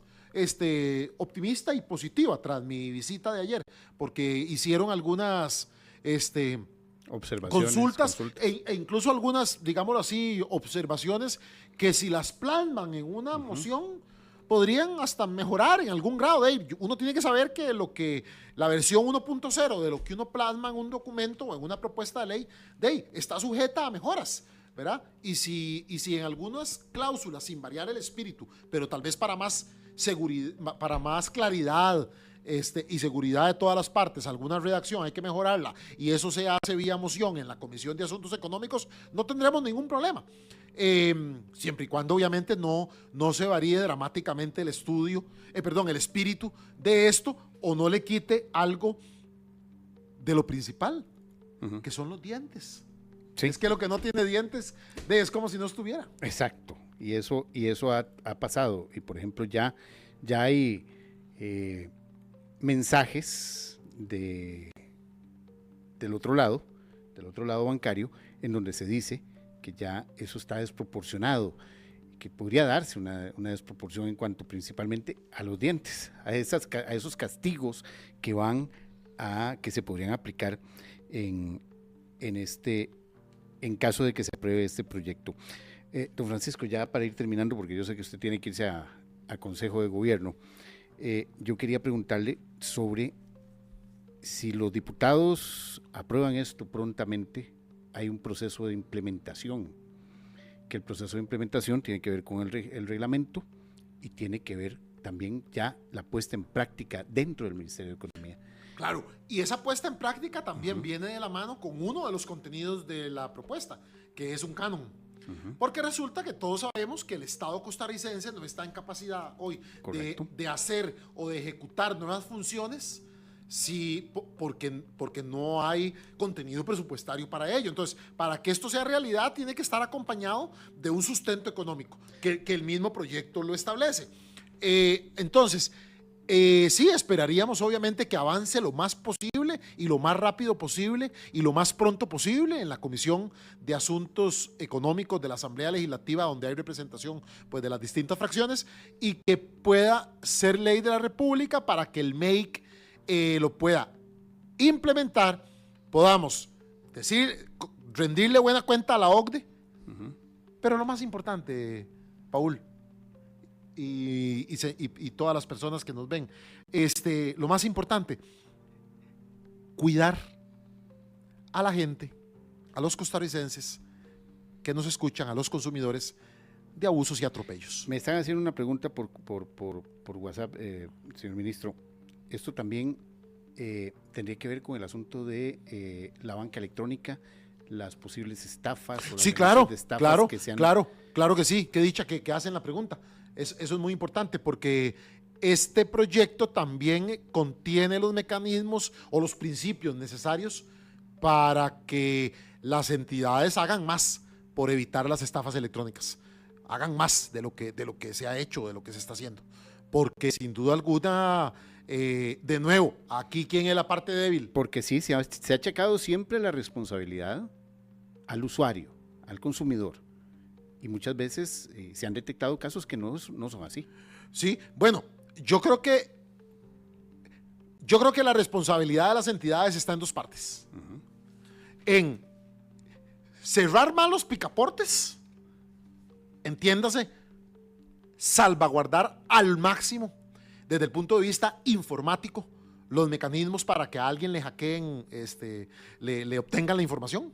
optimista y positiva tras mi visita de ayer, porque hicieron algunas consultas. E incluso algunas, digámoslo así, observaciones que si las plasman en una moción podrían hasta mejorar en algún grado. Uno tiene que saber que la versión 1.0 de lo que uno plasma en un documento o en una propuesta de ley, está sujeta a mejoras, ¿verdad? Y si en algunas cláusulas, sin variar el espíritu, pero tal vez para más seguridad, para más claridad y seguridad de todas las partes, alguna redacción hay que mejorarla y eso se hace vía moción en la Comisión de Asuntos Económicos, no tendremos ningún problema. Siempre y cuando obviamente no se varíe dramáticamente el espíritu de esto o no le quite algo de lo principal, que son los dientes. Sí. Es que lo que no tiene dientes es como si no estuviera. Exacto, y eso ha pasado. Y por ejemplo ya hay mensajes del otro lado bancario, en donde se dice que ya eso está desproporcionado, que podría darse una desproporción en cuanto principalmente a los dientes, a esos castigos que se podrían aplicar en caso de que se apruebe este proyecto. Don Francisco, ya para ir terminando, porque yo sé que usted tiene que irse a Consejo de Gobierno, yo quería preguntarle sobre si los diputados aprueban esto prontamente. Hay un proceso de implementación, que el proceso de implementación tiene que ver con el reglamento y tiene que ver también ya la puesta en práctica dentro del Ministerio de Economía. Claro, y esa puesta en práctica también viene de la mano con uno de los contenidos de la propuesta, que es un canon. Porque resulta que todos sabemos que el Estado costarricense no está en capacidad hoy de hacer o de ejecutar nuevas funciones porque no hay contenido presupuestario para ello. Entonces, para que esto sea realidad, tiene que estar acompañado de un sustento económico, que el mismo proyecto lo establece. Entonces, sí, esperaríamos obviamente que avance lo más posible y lo más rápido posible y lo más pronto posible en la Comisión de Asuntos Económicos de la Asamblea Legislativa, donde hay representación pues, de las distintas fracciones, y que pueda ser ley de la República para que el MEIC lo pueda implementar, podamos rendirle buena cuenta a la OCDE, pero lo más importante, Paul, y todas las personas que nos ven, lo más importante, cuidar a la gente, a los costarricenses que nos escuchan, a los consumidores, de abusos y atropellos. Me están haciendo una pregunta por WhatsApp, señor ministro. Esto también tendría que ver con el asunto de la banca electrónica, las posibles estafas. O las sí, claro, de estafas claro, que sean... claro que sí. Qué dicha que hacen la pregunta. Eso es muy importante porque este proyecto también contiene los mecanismos o los principios necesarios para que las entidades hagan más por evitar las estafas electrónicas, hagan más de lo que se ha hecho, de lo que se está haciendo. Porque sin duda alguna, de nuevo, aquí ¿quién es la parte débil? Porque sí, se ha achacado siempre la responsabilidad al usuario, al consumidor. Y muchas veces se han detectado casos que no son así. Sí, bueno, yo creo que la responsabilidad de las entidades está en dos partes. En cerrar mal los picaportes, entiéndase, salvaguardar al máximo desde el punto de vista informático los mecanismos para que a alguien le hackeen, le obtengan la información.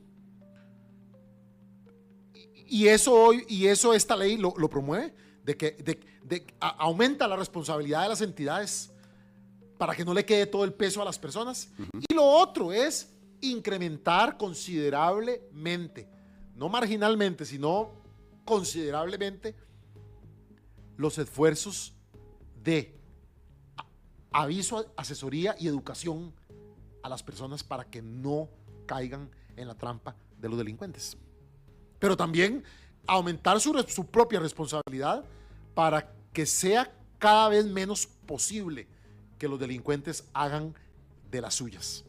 Y eso esta ley lo promueve, aumenta la responsabilidad de las entidades para que no le quede todo el peso a las personas. Y lo otro es incrementar considerablemente, no marginalmente, sino considerablemente, los esfuerzos de aviso, asesoría y educación a las personas para que no caigan en la trampa de los delincuentes. Pero también aumentar su propia responsabilidad para que sea cada vez menos posible que los delincuentes hagan de las suyas.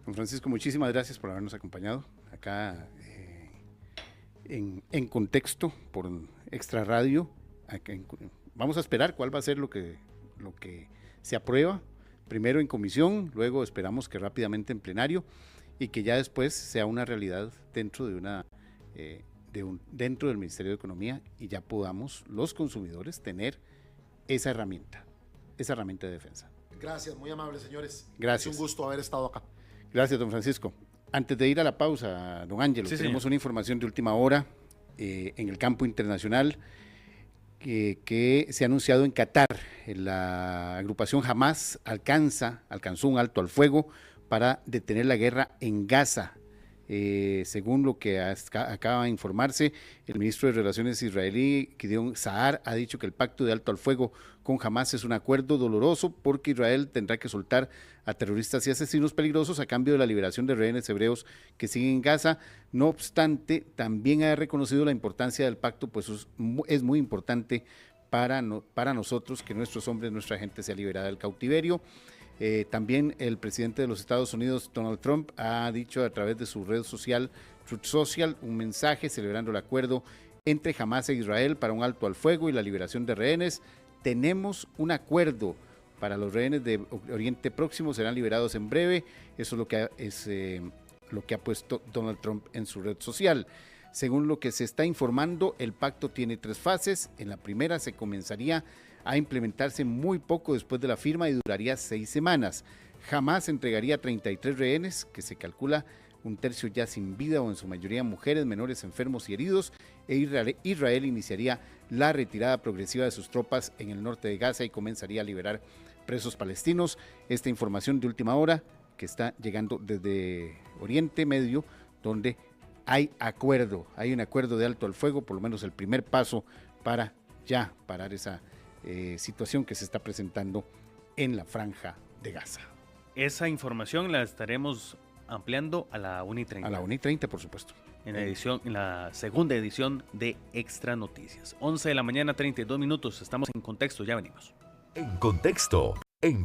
Don Francisco, muchísimas gracias por habernos acompañado acá en Contexto por Extra Radio. Vamos a esperar cuál va a ser lo que se aprueba. primero en comisión, luego esperamos que rápidamente en plenario y que ya después sea una realidad dentro de dentro del Ministerio de Economía y ya podamos los consumidores tener esa herramienta de defensa. Gracias, muy amables, señores. Gracias. Es un gusto haber estado acá. Gracias, don Francisco. Antes de ir a la pausa, don Ángelo, tenemos una información de última hora en el campo internacional que se ha anunciado en Qatar. La agrupación Hamas alcanzó un alto al fuego para detener la guerra en Gaza. Según lo que acaba de informarse, el ministro de Relaciones israelí, Gideon Saar, ha dicho que el pacto de alto al fuego con Hamas es un acuerdo doloroso porque Israel tendrá que soltar a terroristas y asesinos peligrosos a cambio de la liberación de rehenes hebreos que siguen en Gaza. No obstante, también ha reconocido la importancia del pacto, pues es muy importante para nosotros que nuestros hombres, nuestra gente sea liberada del cautiverio. También el presidente de los Estados Unidos, Donald Trump, ha dicho a través de su red social, Truth Social, un mensaje celebrando el acuerdo entre Hamas e Israel para un alto al fuego y la liberación de rehenes. Tenemos un acuerdo para los rehenes de Oriente Próximo, serán liberados en breve. Eso es lo que ha puesto Donald Trump en su red social. Según lo que se está informando, el pacto tiene 3 fases. En la primera se comenzaría a implementarse muy poco después de la firma y duraría 6 semanas. Hamas entregaría 33 rehenes, que se calcula un tercio ya sin vida o en su mayoría mujeres, menores, enfermos y heridos, e Israel iniciaría la retirada progresiva de sus tropas en el norte de Gaza y comenzaría a liberar presos palestinos. Esta información de última hora que está llegando desde Oriente Medio, donde hay un acuerdo de alto al fuego, por lo menos el primer paso para ya parar esa situación que se está presentando en la franja de Gaza. Esa información la estaremos ampliando a la 1:30. A la 1:30, por supuesto. En la segunda edición de Extra Noticias. 11 de la mañana, 32 minutos. Estamos en Contexto, ya venimos. En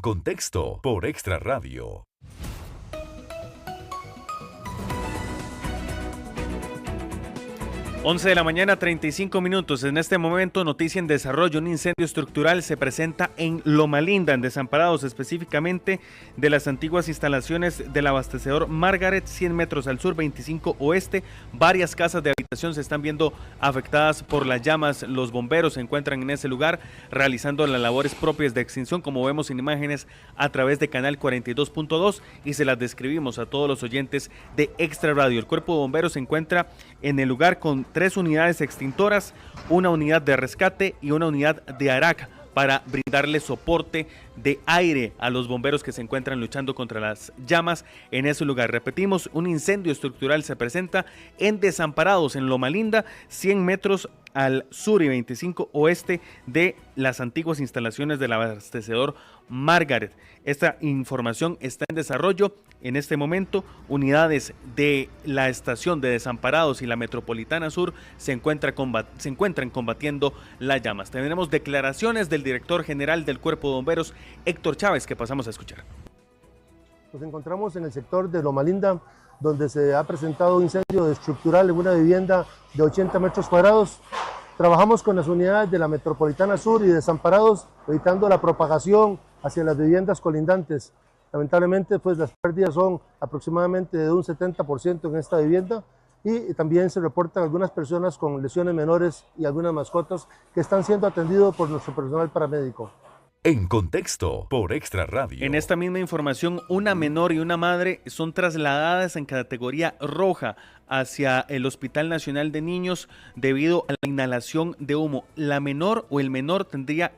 Contexto, por Extra Radio. 11 de la mañana, 35 minutos. En este momento, noticia en desarrollo. Un incendio estructural se presenta en Loma Linda, en Desamparados, específicamente de las antiguas instalaciones del abastecedor Margaret, 100 metros al sur, 25 oeste. Varias casas de habitación se están viendo afectadas por las llamas. Los bomberos se encuentran en ese lugar realizando las labores propias de extinción, como vemos en imágenes a través de Canal 42.2, y se las describimos a todos los oyentes de Extra Radio. El cuerpo de bomberos se encuentra en el lugar con 3 unidades extintoras, una unidad de rescate y una unidad de ARAC para brindarle soporte de aire a los bomberos que se encuentran luchando contra las llamas en ese lugar. Repetimos, un incendio estructural se presenta en Desamparados, en Loma Linda, 100 metros al sur y 25 oeste de las antiguas instalaciones del abastecedor Margaret. Esta información está en desarrollo. En este momento, unidades de la estación de Desamparados y la Metropolitana Sur se encuentran combatiendo las llamas. Tendremos declaraciones del director general del Cuerpo de Bomberos, Héctor Chávez, que pasamos a escuchar. Nos encontramos en el sector de Loma Linda, donde se ha presentado un incendio estructural en una vivienda de 80 metros cuadrados. Trabajamos con las unidades de la Metropolitana Sur y Desamparados, evitando la propagación hacia las viviendas colindantes. Lamentablemente, pues las pérdidas son aproximadamente de un 70% en esta vivienda, y también se reportan algunas personas con lesiones menores y algunas mascotas que están siendo atendidos por nuestro personal paramédico. En Contexto, por Extra Radio. En esta misma información, una menor y una madre son trasladadas en categoría roja hacia el Hospital Nacional de Niños debido a la inhalación de humo. La menor o el menor tendría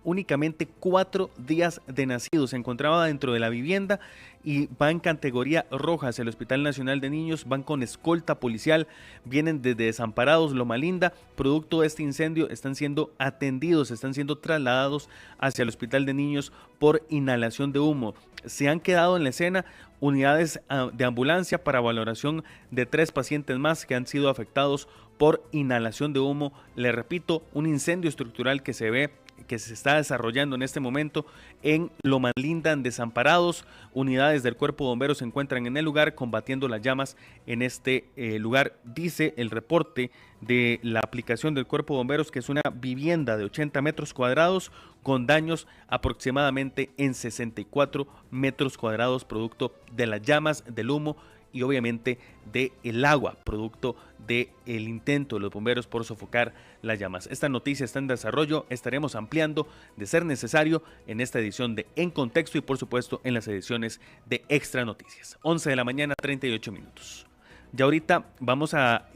únicamente 4 días de nacido. Se encontraba dentro de la vivienda y va en categoría roja hacia el Hospital Nacional de Niños. Van con escolta policial, vienen desde Desamparados, Loma Linda. Producto de este incendio están siendo atendidos, están siendo trasladados hacia el Hospital de Niños por inhalación de humo. Se han quedado en la escena unidades de ambulancia para valoración de 3 pacientes más que han sido afectados por inhalación de humo. Le repito, un incendio estructural que se ve que se está desarrollando en este momento en Loma Linda, en Desamparados. Unidades del Cuerpo de Bomberos se encuentran en el lugar combatiendo las llamas en este lugar. Dice el reporte de la aplicación del Cuerpo de Bomberos que es una vivienda de 80 metros cuadrados con daños aproximadamente en 64 metros cuadrados producto de las llamas, del humo y obviamente del agua, producto del intento de los bomberos por sofocar las llamas. Esta noticia está en desarrollo, estaremos ampliando de ser necesario en esta edición de En Contexto y por supuesto en las ediciones de Extra Noticias. 11 de la mañana, 38 minutos. Ya ahorita vamos a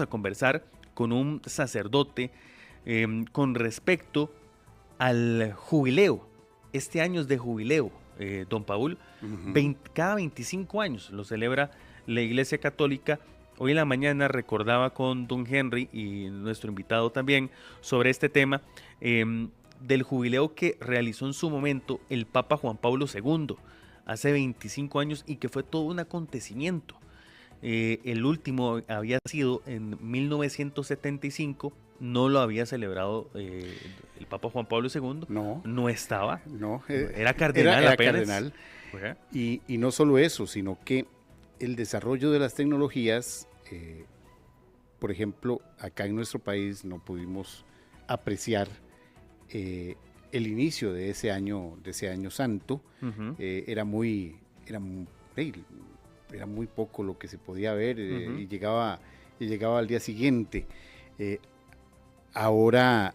conversar con un sacerdote con respecto al jubileo. Este año es de jubileo, don Paul. Cada 25 años lo celebra la Iglesia Católica. Hoy en la mañana recordaba con don Henry y nuestro invitado también sobre este tema del jubileo que realizó en su momento el Papa Juan Pablo II hace 25 años y que fue todo un acontecimiento. El último había sido en 1975, no lo había celebrado el Papa Juan Pablo II, no estaba, era cardenal era apenas. Cardenal. Y no solo eso, sino que el desarrollo de las tecnologías, por ejemplo, acá en nuestro país no pudimos apreciar el inicio de ese año santo. Era muy poco lo que se podía ver y llegaba al día siguiente. Ahora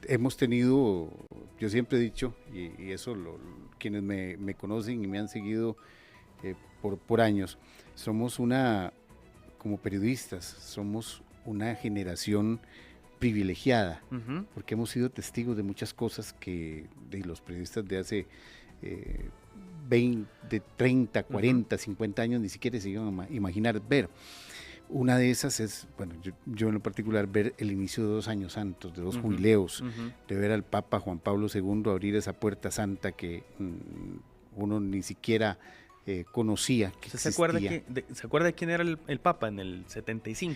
hemos tenido, yo siempre he dicho, y eso quienes me conocen y me han seguido por años, como periodistas, somos una generación privilegiada, porque hemos sido testigos de muchas cosas que los periodistas de hace 20, 30, 40, 50 años ni siquiera se iban a imaginar ver. Una de esas es, bueno, yo en lo particular, ver el inicio de 2 años santos, de 2 jubileos, de ver al Papa Juan Pablo II abrir esa puerta santa que uno ni siquiera conocía que existía. ¿Se acuerda de quién era el Papa en el 75?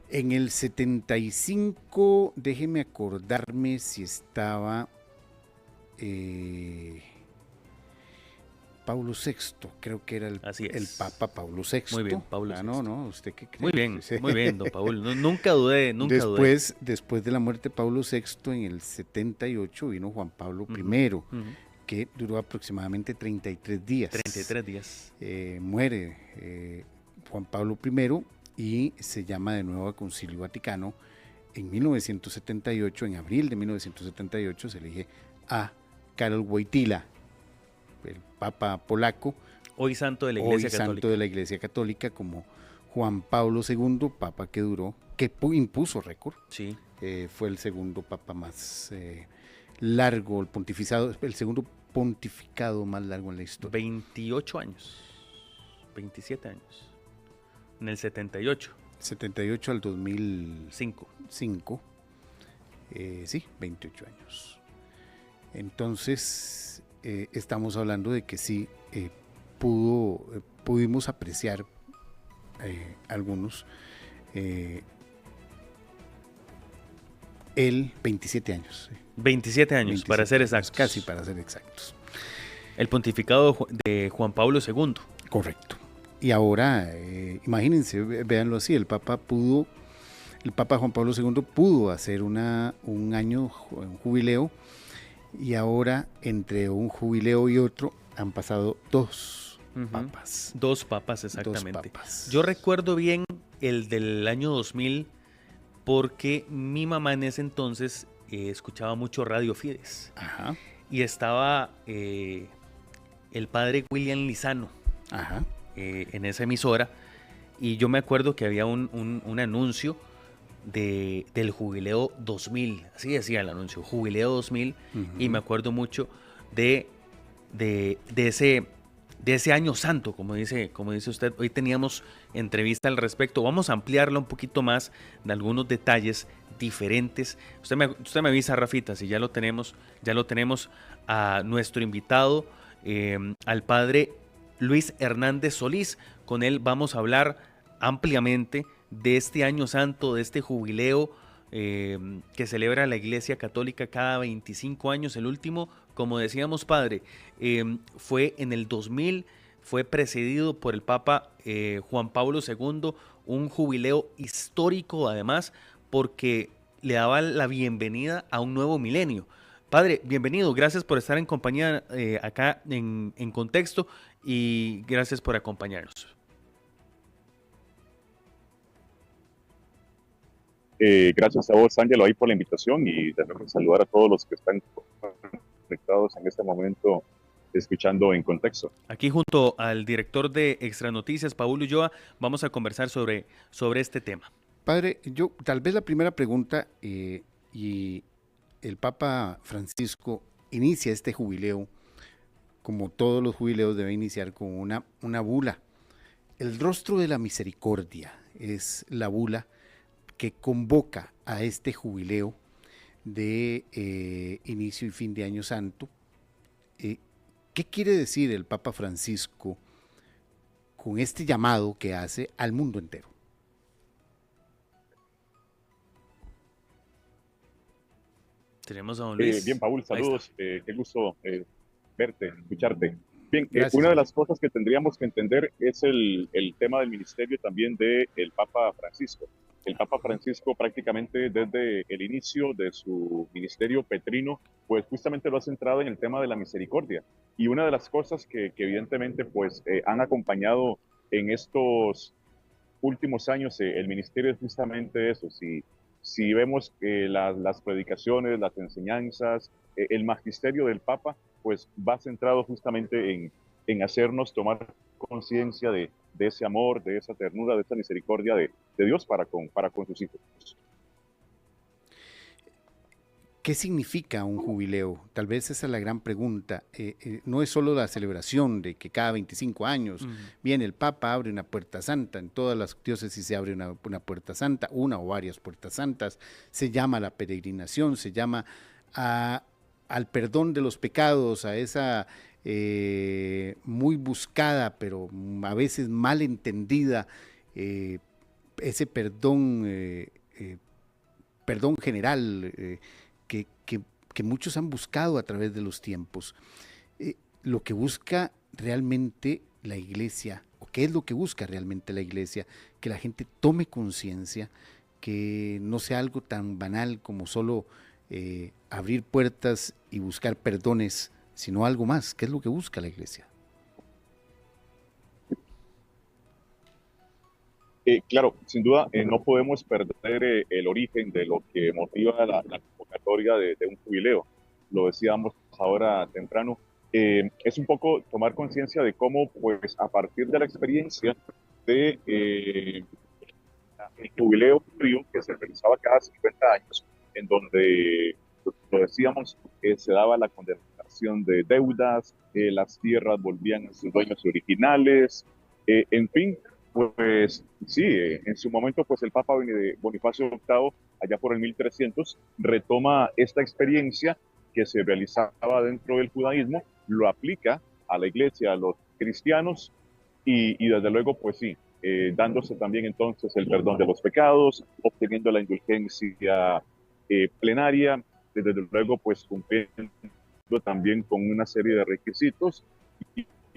En el 75, déjeme acordarme si estaba Pablo VI, creo que era el Papa Pablo VI. Muy bien, Pablo VI. No, ¿usted qué cree? Muy bien, don Paul. Nunca dudé. Después de la muerte de Pablo VI, en el 78 vino Juan Pablo I, que duró aproximadamente 33 días. 33 días. Muere Juan Pablo I y se llama de nuevo a Concilio Vaticano. En 1978, en abril de 1978, se elige a Karol Wojtyła, el Papa polaco, hoy santo de la Iglesia Católica, como Juan Pablo II, Papa que impuso récord. Sí. Fue el segundo Papa más largo, el segundo pontificado más largo en la historia. 28 años, 27 años, en el 78. 78 al 2005. Sí, 28 años. Entonces, estamos hablando de que sí pudimos apreciar algunos el 27 años. 27 años, para ser exactos. Casi para ser exactos. El pontificado de Juan Pablo II. Correcto. Y ahora, imagínense, véanlo así, el Papa Juan Pablo II pudo hacer un jubileo, y ahora entre un jubileo y otro han pasado 2 papas. 2 papas, exactamente. 2 papas. Yo recuerdo bien el del año 2000 porque mi mamá en ese entonces escuchaba mucho Radio Fides. Ajá. Y estaba el padre William Lizano. Ajá. En esa emisora, y yo me acuerdo que había un anuncio del Jubileo 2000, así decía el anuncio, Jubileo 2000, y me acuerdo mucho de ese año santo, como dice usted. Hoy teníamos entrevista al respecto, vamos a ampliarla un poquito más de algunos detalles diferentes. Usted me avisa, Rafita, si ya lo tenemos a nuestro invitado, al padre Luis Hernández Solís. Con él vamos a hablar ampliamente de este año santo, de este jubileo que celebra la Iglesia Católica cada 25 años. El último, como decíamos, padre, fue en el 2000, fue precedido por el Papa Juan Pablo II, un jubileo histórico además, porque le daba la bienvenida a un nuevo milenio. Padre, bienvenido, gracias por estar en compañía acá en Contexto y gracias por acompañarnos. Gracias a vos, Ángelo, ahí por la invitación y de nuevo saludar a todos los que están conectados en este momento escuchando En Contexto. Aquí junto al director de Extra Noticias, Paul Ulloa, vamos a conversar sobre este tema. Padre, yo tal vez la primera pregunta, y el Papa Francisco inicia este jubileo, como todos los jubileos debe iniciar con una bula. El rostro de la misericordia es la bula que convoca a este jubileo de inicio y fin de Año Santo. ¿Qué quiere decir el Papa Francisco con este llamado que hace al mundo entero? Tenemos a don Luis. Bien, Paul, saludos. Qué gusto verte, escucharte. Bien, Gracias, una de las cosas que tendríamos que entender es el tema del ministerio también del Papa Francisco. El Papa Francisco prácticamente desde el inicio de su ministerio petrino, pues justamente lo ha centrado en el tema de la misericordia. Y una de las cosas que evidentemente pues han acompañado en estos últimos años el ministerio es justamente eso. Si vemos las predicaciones, las enseñanzas, el magisterio del Papa, pues va centrado justamente en hacernos tomar conciencia de ese amor, de esa ternura, de esa misericordia de Dios para con sus hijos. ¿Qué significa un jubileo? Tal vez esa es la gran pregunta. No es solo la celebración de que cada 25 años viene el Papa, abre una puerta santa. En todas las diócesis se abre una puerta santa, una o varias puertas santas. Se llama la peregrinación, se llama al perdón de los pecados, a esa muy buscada, pero a veces mal entendida, ese perdón general que muchos han buscado a través de los tiempos. Lo que busca realmente la Iglesia, o qué es lo que busca realmente la Iglesia, que la gente tome conciencia, que no sea algo tan banal como solo abrir puertas y buscar perdones, sino algo más. ¿Qué es lo que busca la Iglesia? Claro, sin duda no podemos perder el origen de lo que motiva la convocatoria de un jubileo. Lo decíamos ahora temprano. Es un poco tomar conciencia de cómo, pues, a partir de la experiencia de el jubileo judío que se realizaba cada 50 años, en donde, lo decíamos, se daba la condenación de deudas, las tierras volvían a sus dueños originales, en fin. Pues sí, en su momento pues el Papa Bonifacio VIII, allá por el 1300, retoma esta experiencia que se realizaba dentro del judaísmo, lo aplica a la Iglesia, a los cristianos y desde luego pues sí, dándose también entonces el perdón de los pecados, obteniendo la indulgencia plenaria, desde luego pues cumpliendo también con una serie de requisitos.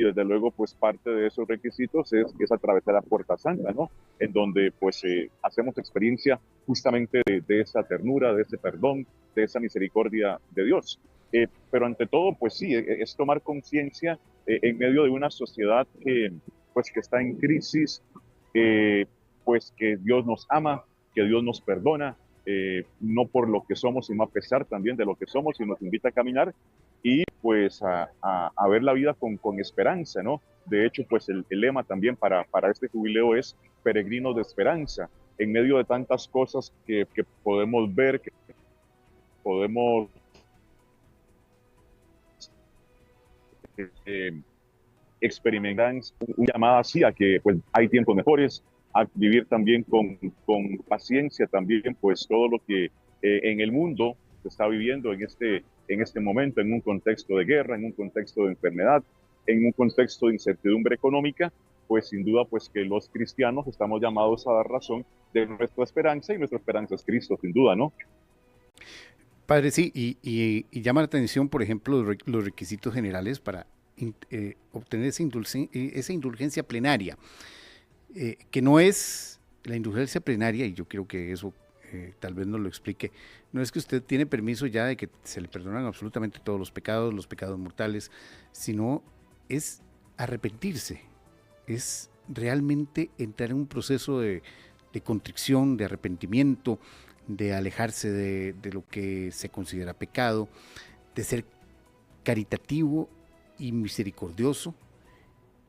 Y desde luego, pues parte de esos requisitos es atravesar la Puerta Santa, ¿no? En donde pues hacemos experiencia justamente de esa ternura, de ese perdón, de esa misericordia de Dios. Pero ante todo, pues sí, es tomar conciencia en medio de una sociedad que está en crisis, pues que Dios nos ama, que Dios nos perdona, no por lo que somos, sino a pesar también de lo que somos y nos invita a caminar y pues a ver la vida con esperanza, ¿no? De hecho, pues el lema también para este jubileo es peregrinos de esperanza, en medio de tantas cosas que podemos ver, que podemos experimentar, una llamada así a que pues hay tiempos mejores, a vivir también con paciencia también pues todo lo que en el mundo se está viviendo en este momento, en un contexto de guerra, en un contexto de enfermedad, en un contexto de incertidumbre económica, pues sin duda pues que los cristianos estamos llamados a dar razón de nuestra esperanza, y nuestra esperanza es Cristo, sin duda, ¿no? Padre, sí, y llama la atención, por ejemplo, los requisitos generales para obtener esa indulgencia plenaria, que no es la indulgencia plenaria, y yo creo que eso tal vez nos lo explique, no es que usted tiene permiso ya de que se le perdonan absolutamente todos los pecados mortales, sino es arrepentirse, es realmente entrar en un proceso de contrición, de arrepentimiento, de alejarse de lo que se considera pecado, de ser caritativo y misericordioso,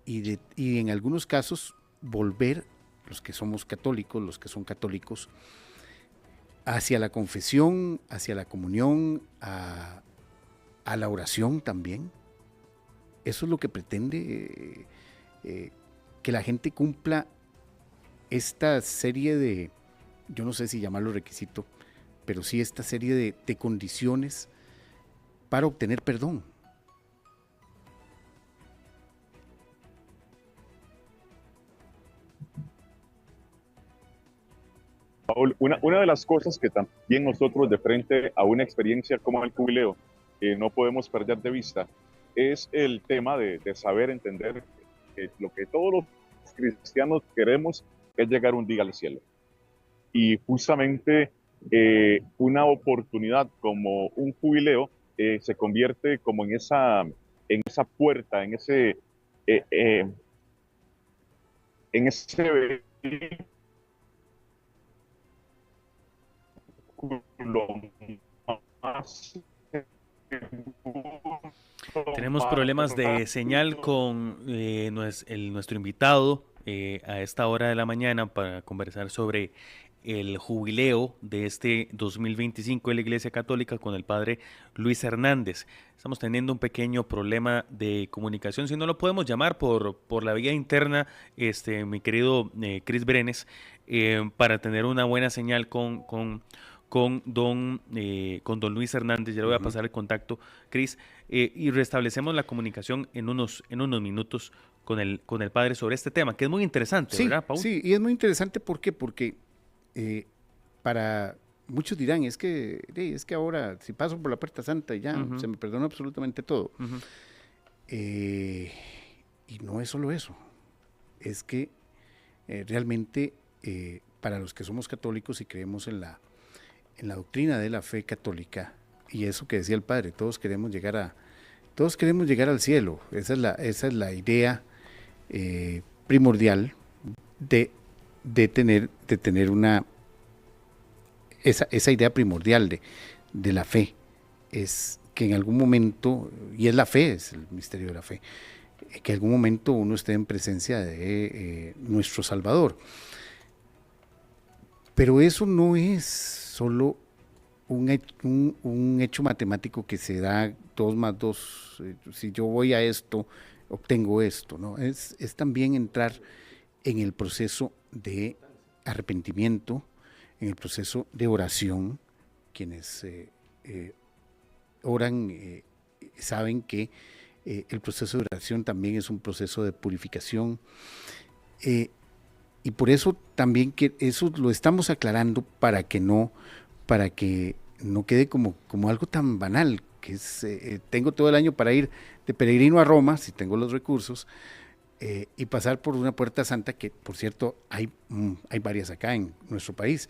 y en algunos casos volver, los que somos católicos, los que son católicos, hacia la confesión, hacia la comunión, a la oración también. Eso es lo que pretende que la gente cumpla esta serie de, yo no sé si llamarlo requisito, pero sí esta serie de condiciones para obtener perdón. Paul, una de las cosas que también nosotros, de frente a una experiencia como el jubileo, no podemos perder de vista, es el tema de saber entender que lo que todos los cristianos queremos es llegar un día al cielo. Y justamente una oportunidad como un jubileo se convierte como en esa puerta, en ese Tenemos problemas de señal con nuestro invitado a esta hora de la mañana para conversar sobre el jubileo de este 2025 de la Iglesia Católica con el padre Luis Hernández. Estamos teniendo un pequeño problema de comunicación. Si no lo podemos llamar por la vía interna, mi querido Cris Brenes, para tener una buena señal con don Luis Hernández. Ya le voy a pasar el contacto, Cris, y restablecemos la comunicación en unos minutos con el padre sobre este tema, que es muy interesante, sí, ¿verdad, Paul? Sí, y es muy interesante, ¿por qué? Porque para muchos dirán, es que ahora si paso por la Puerta Santa ya se me perdona absolutamente todo. Y no es solo eso, es que realmente para los que somos católicos y creemos en la doctrina de la fe católica, y eso que decía el padre, todos queremos llegar al cielo. Esa es la idea primordial de tener esa idea primordial de la fe, es que en algún momento, y es la fe, es el misterio de la fe, que en algún momento uno esté en presencia de nuestro Salvador. Pero eso no es solo un hecho matemático que se da 2 más 2, si yo voy a esto, obtengo esto, ¿no? Es también entrar en el proceso de arrepentimiento, en el proceso de oración. Quienes oran saben que el proceso de oración también es un proceso de purificación, y por eso también que eso lo estamos aclarando para que no quede como algo tan banal, que es tengo todo el año para ir de peregrino a Roma, si tengo los recursos, y pasar por una Puerta Santa, que por cierto hay varias acá en nuestro país.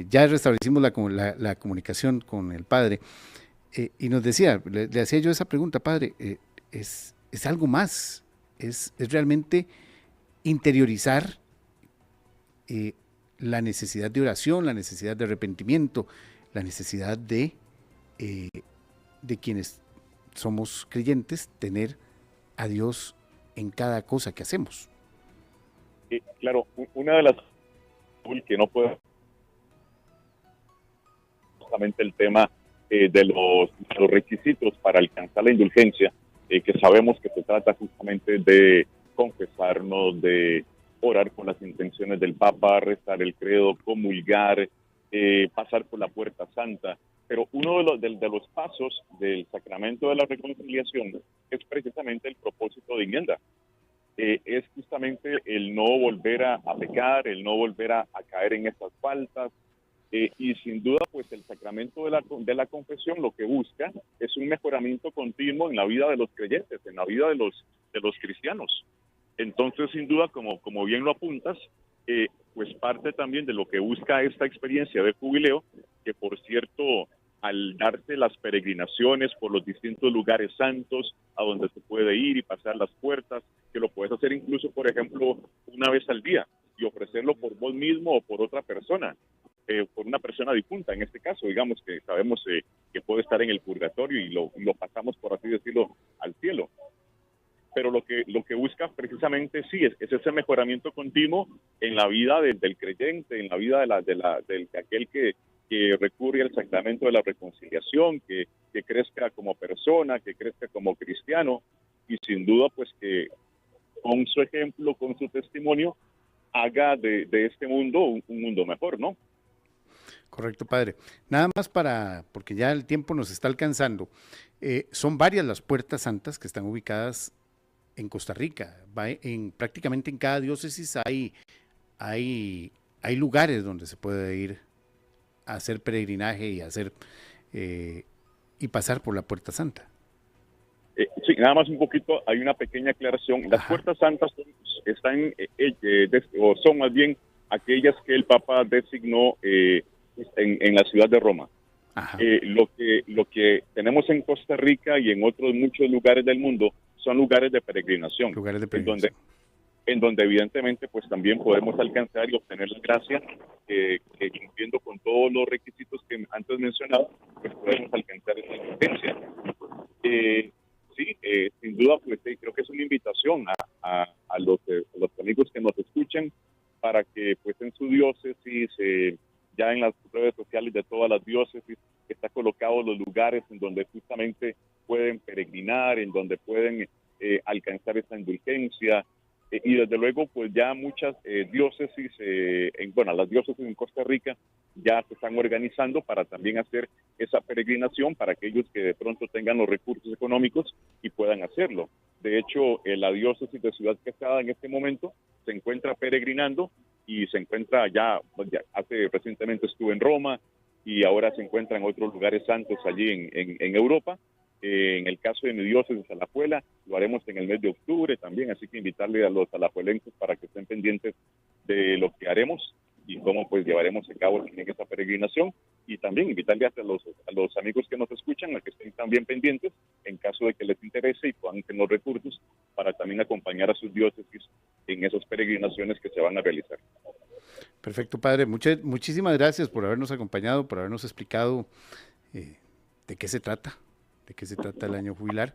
Ya restablecimos la comunicación con el padre, y nos decía, le hacía yo esa pregunta, padre, es algo más, es realmente interiorizar la necesidad de oración, la necesidad de arrepentimiento, la necesidad de quienes somos creyentes, tener a Dios en cada cosa que hacemos. Claro, una de las que no puede justamente el tema de los requisitos para alcanzar la indulgencia, que sabemos que se trata justamente de confesarnos, de orar con las intenciones del Papa, rezar el credo, comulgar, pasar por la Puerta Santa. Pero uno de los pasos del sacramento de la reconciliación es precisamente el propósito de enmienda. es justamente el no volver a pecar, el no volver a caer en estas faltas. Y sin duda, pues el sacramento de la confesión lo que busca es un mejoramiento continuo en la vida de los creyentes, en la vida de los cristianos. Entonces, sin duda, como bien lo apuntas, pues parte también de lo que busca esta experiencia de jubileo, que por cierto, al darse las peregrinaciones por los distintos lugares santos a donde se puede ir y pasar las puertas, que lo puedes hacer incluso, por ejemplo, una vez al día y ofrecerlo por vos mismo o por otra persona, por una persona difunta, en este caso, digamos que sabemos que puede estar en el purgatorio y lo pasamos, por así decirlo, al cielo. Pero lo que busca precisamente sí es ese mejoramiento continuo en la vida del creyente, en la vida de aquel que recurre al sacramento de la reconciliación, que crezca como persona, que crezca como cristiano, y sin duda pues que con su ejemplo, con su testimonio, haga de este mundo un mundo mejor, ¿no? Correcto, padre. Nada más porque ya el tiempo nos está alcanzando, son varias las puertas santas que están ubicadas en Costa Rica. Prácticamente en cada diócesis hay lugares donde se puede ir a hacer peregrinaje y pasar por la Puerta Santa. Sí, nada más un poquito, hay una pequeña aclaración. Las puertas santas son más bien aquellas que el Papa designó en la ciudad de Roma. Lo que tenemos en Costa Rica y en otros muchos lugares del mundo son lugares de peregrinación, en donde evidentemente pues también podemos alcanzar y obtener la gracia, cumpliendo con todos los requisitos que antes mencionaba, pues podemos alcanzar esa existencia. Sin duda, pues creo que es una invitación a los amigos que nos escuchan para que pues en su diócesis, ya en las redes sociales de todas las diócesis, está colocados los lugares en donde justamente pueden peregrinar, en donde pueden alcanzar esta indulgencia, y desde luego pues ya muchas diócesis, las diócesis en Costa Rica ya se están organizando para también hacer esa peregrinación para aquellos que de pronto tengan los recursos económicos y puedan hacerlo. De hecho, la diócesis de Ciudad Quesada en este momento se encuentra peregrinando y se encuentra recientemente estuvo en Roma y ahora se encuentra en otros lugares santos allí en Europa. En el caso de mi diócesis Alajuela, lo haremos en el mes de octubre también, así que invitarle a los alajuelenses para que estén pendientes de lo que haremos y cómo pues llevaremos a cabo en esta peregrinación, y también invitarle a los amigos que nos escuchan a que estén también pendientes en caso de que les interese y puedan tener los recursos para también acompañar a sus diócesis en esas peregrinaciones que se van a realizar. Perfecto, padre. Muchísimas gracias por habernos acompañado, por habernos explicado de qué se trata el año jubilar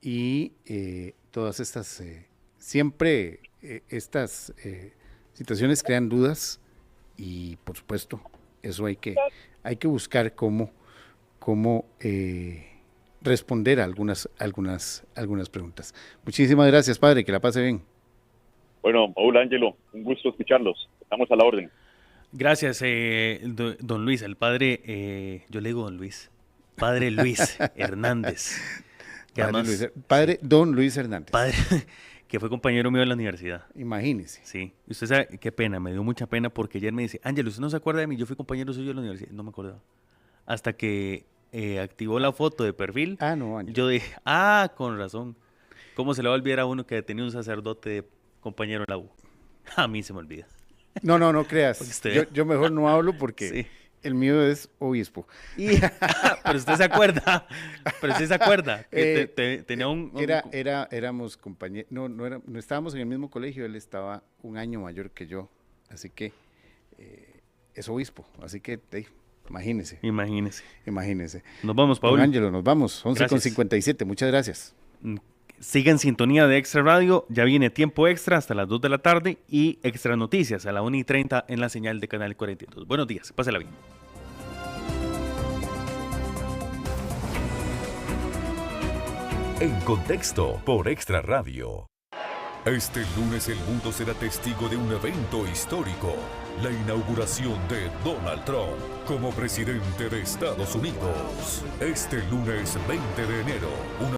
y todas estas, estas situaciones crean dudas y por supuesto eso hay que buscar cómo responder a algunas preguntas. Muchísimas gracias, padre, que la pase bien. Bueno, Paul, Ángelo, un gusto escucharlos, estamos a la orden. Gracias, don Luis, el padre, yo le digo don Luis, padre Luis Hernández. Don Luis Hernández. Padre, que fue compañero mío en la universidad. Imagínese. Sí, y usted sabe, qué pena, me dio mucha pena porque ayer me dice, Ángel, ¿usted no se acuerda de mí? Yo fui compañero suyo en la universidad. No me acordaba. Hasta que activó la foto de perfil. No, Ángel. Yo dije, con razón. ¿Cómo se le va a olvidar a uno que tenía un sacerdote de compañero en la U? A mí se me olvida. No creas. Yo mejor no hablo porque sí. El mío es obispo. Pero usted se acuerda. Que tenía éramos compañeros. No estábamos en el mismo colegio. Él estaba un año mayor que yo. Así que es obispo. Así que imagínese. Nos vamos, Paul. Don Ángelo, nos vamos. 11:57. Muchas gracias. Siga en sintonía de Extra Radio, ya viene tiempo extra hasta las 2 de la tarde y Extra Noticias a la 1:30 en la señal de Canal 42. Buenos días, pásela bien. En Contexto por Extra Radio. Este lunes el mundo será testigo de un evento histórico, la inauguración de Donald Trump como presidente de Estados Unidos. Este lunes 20 de enero, una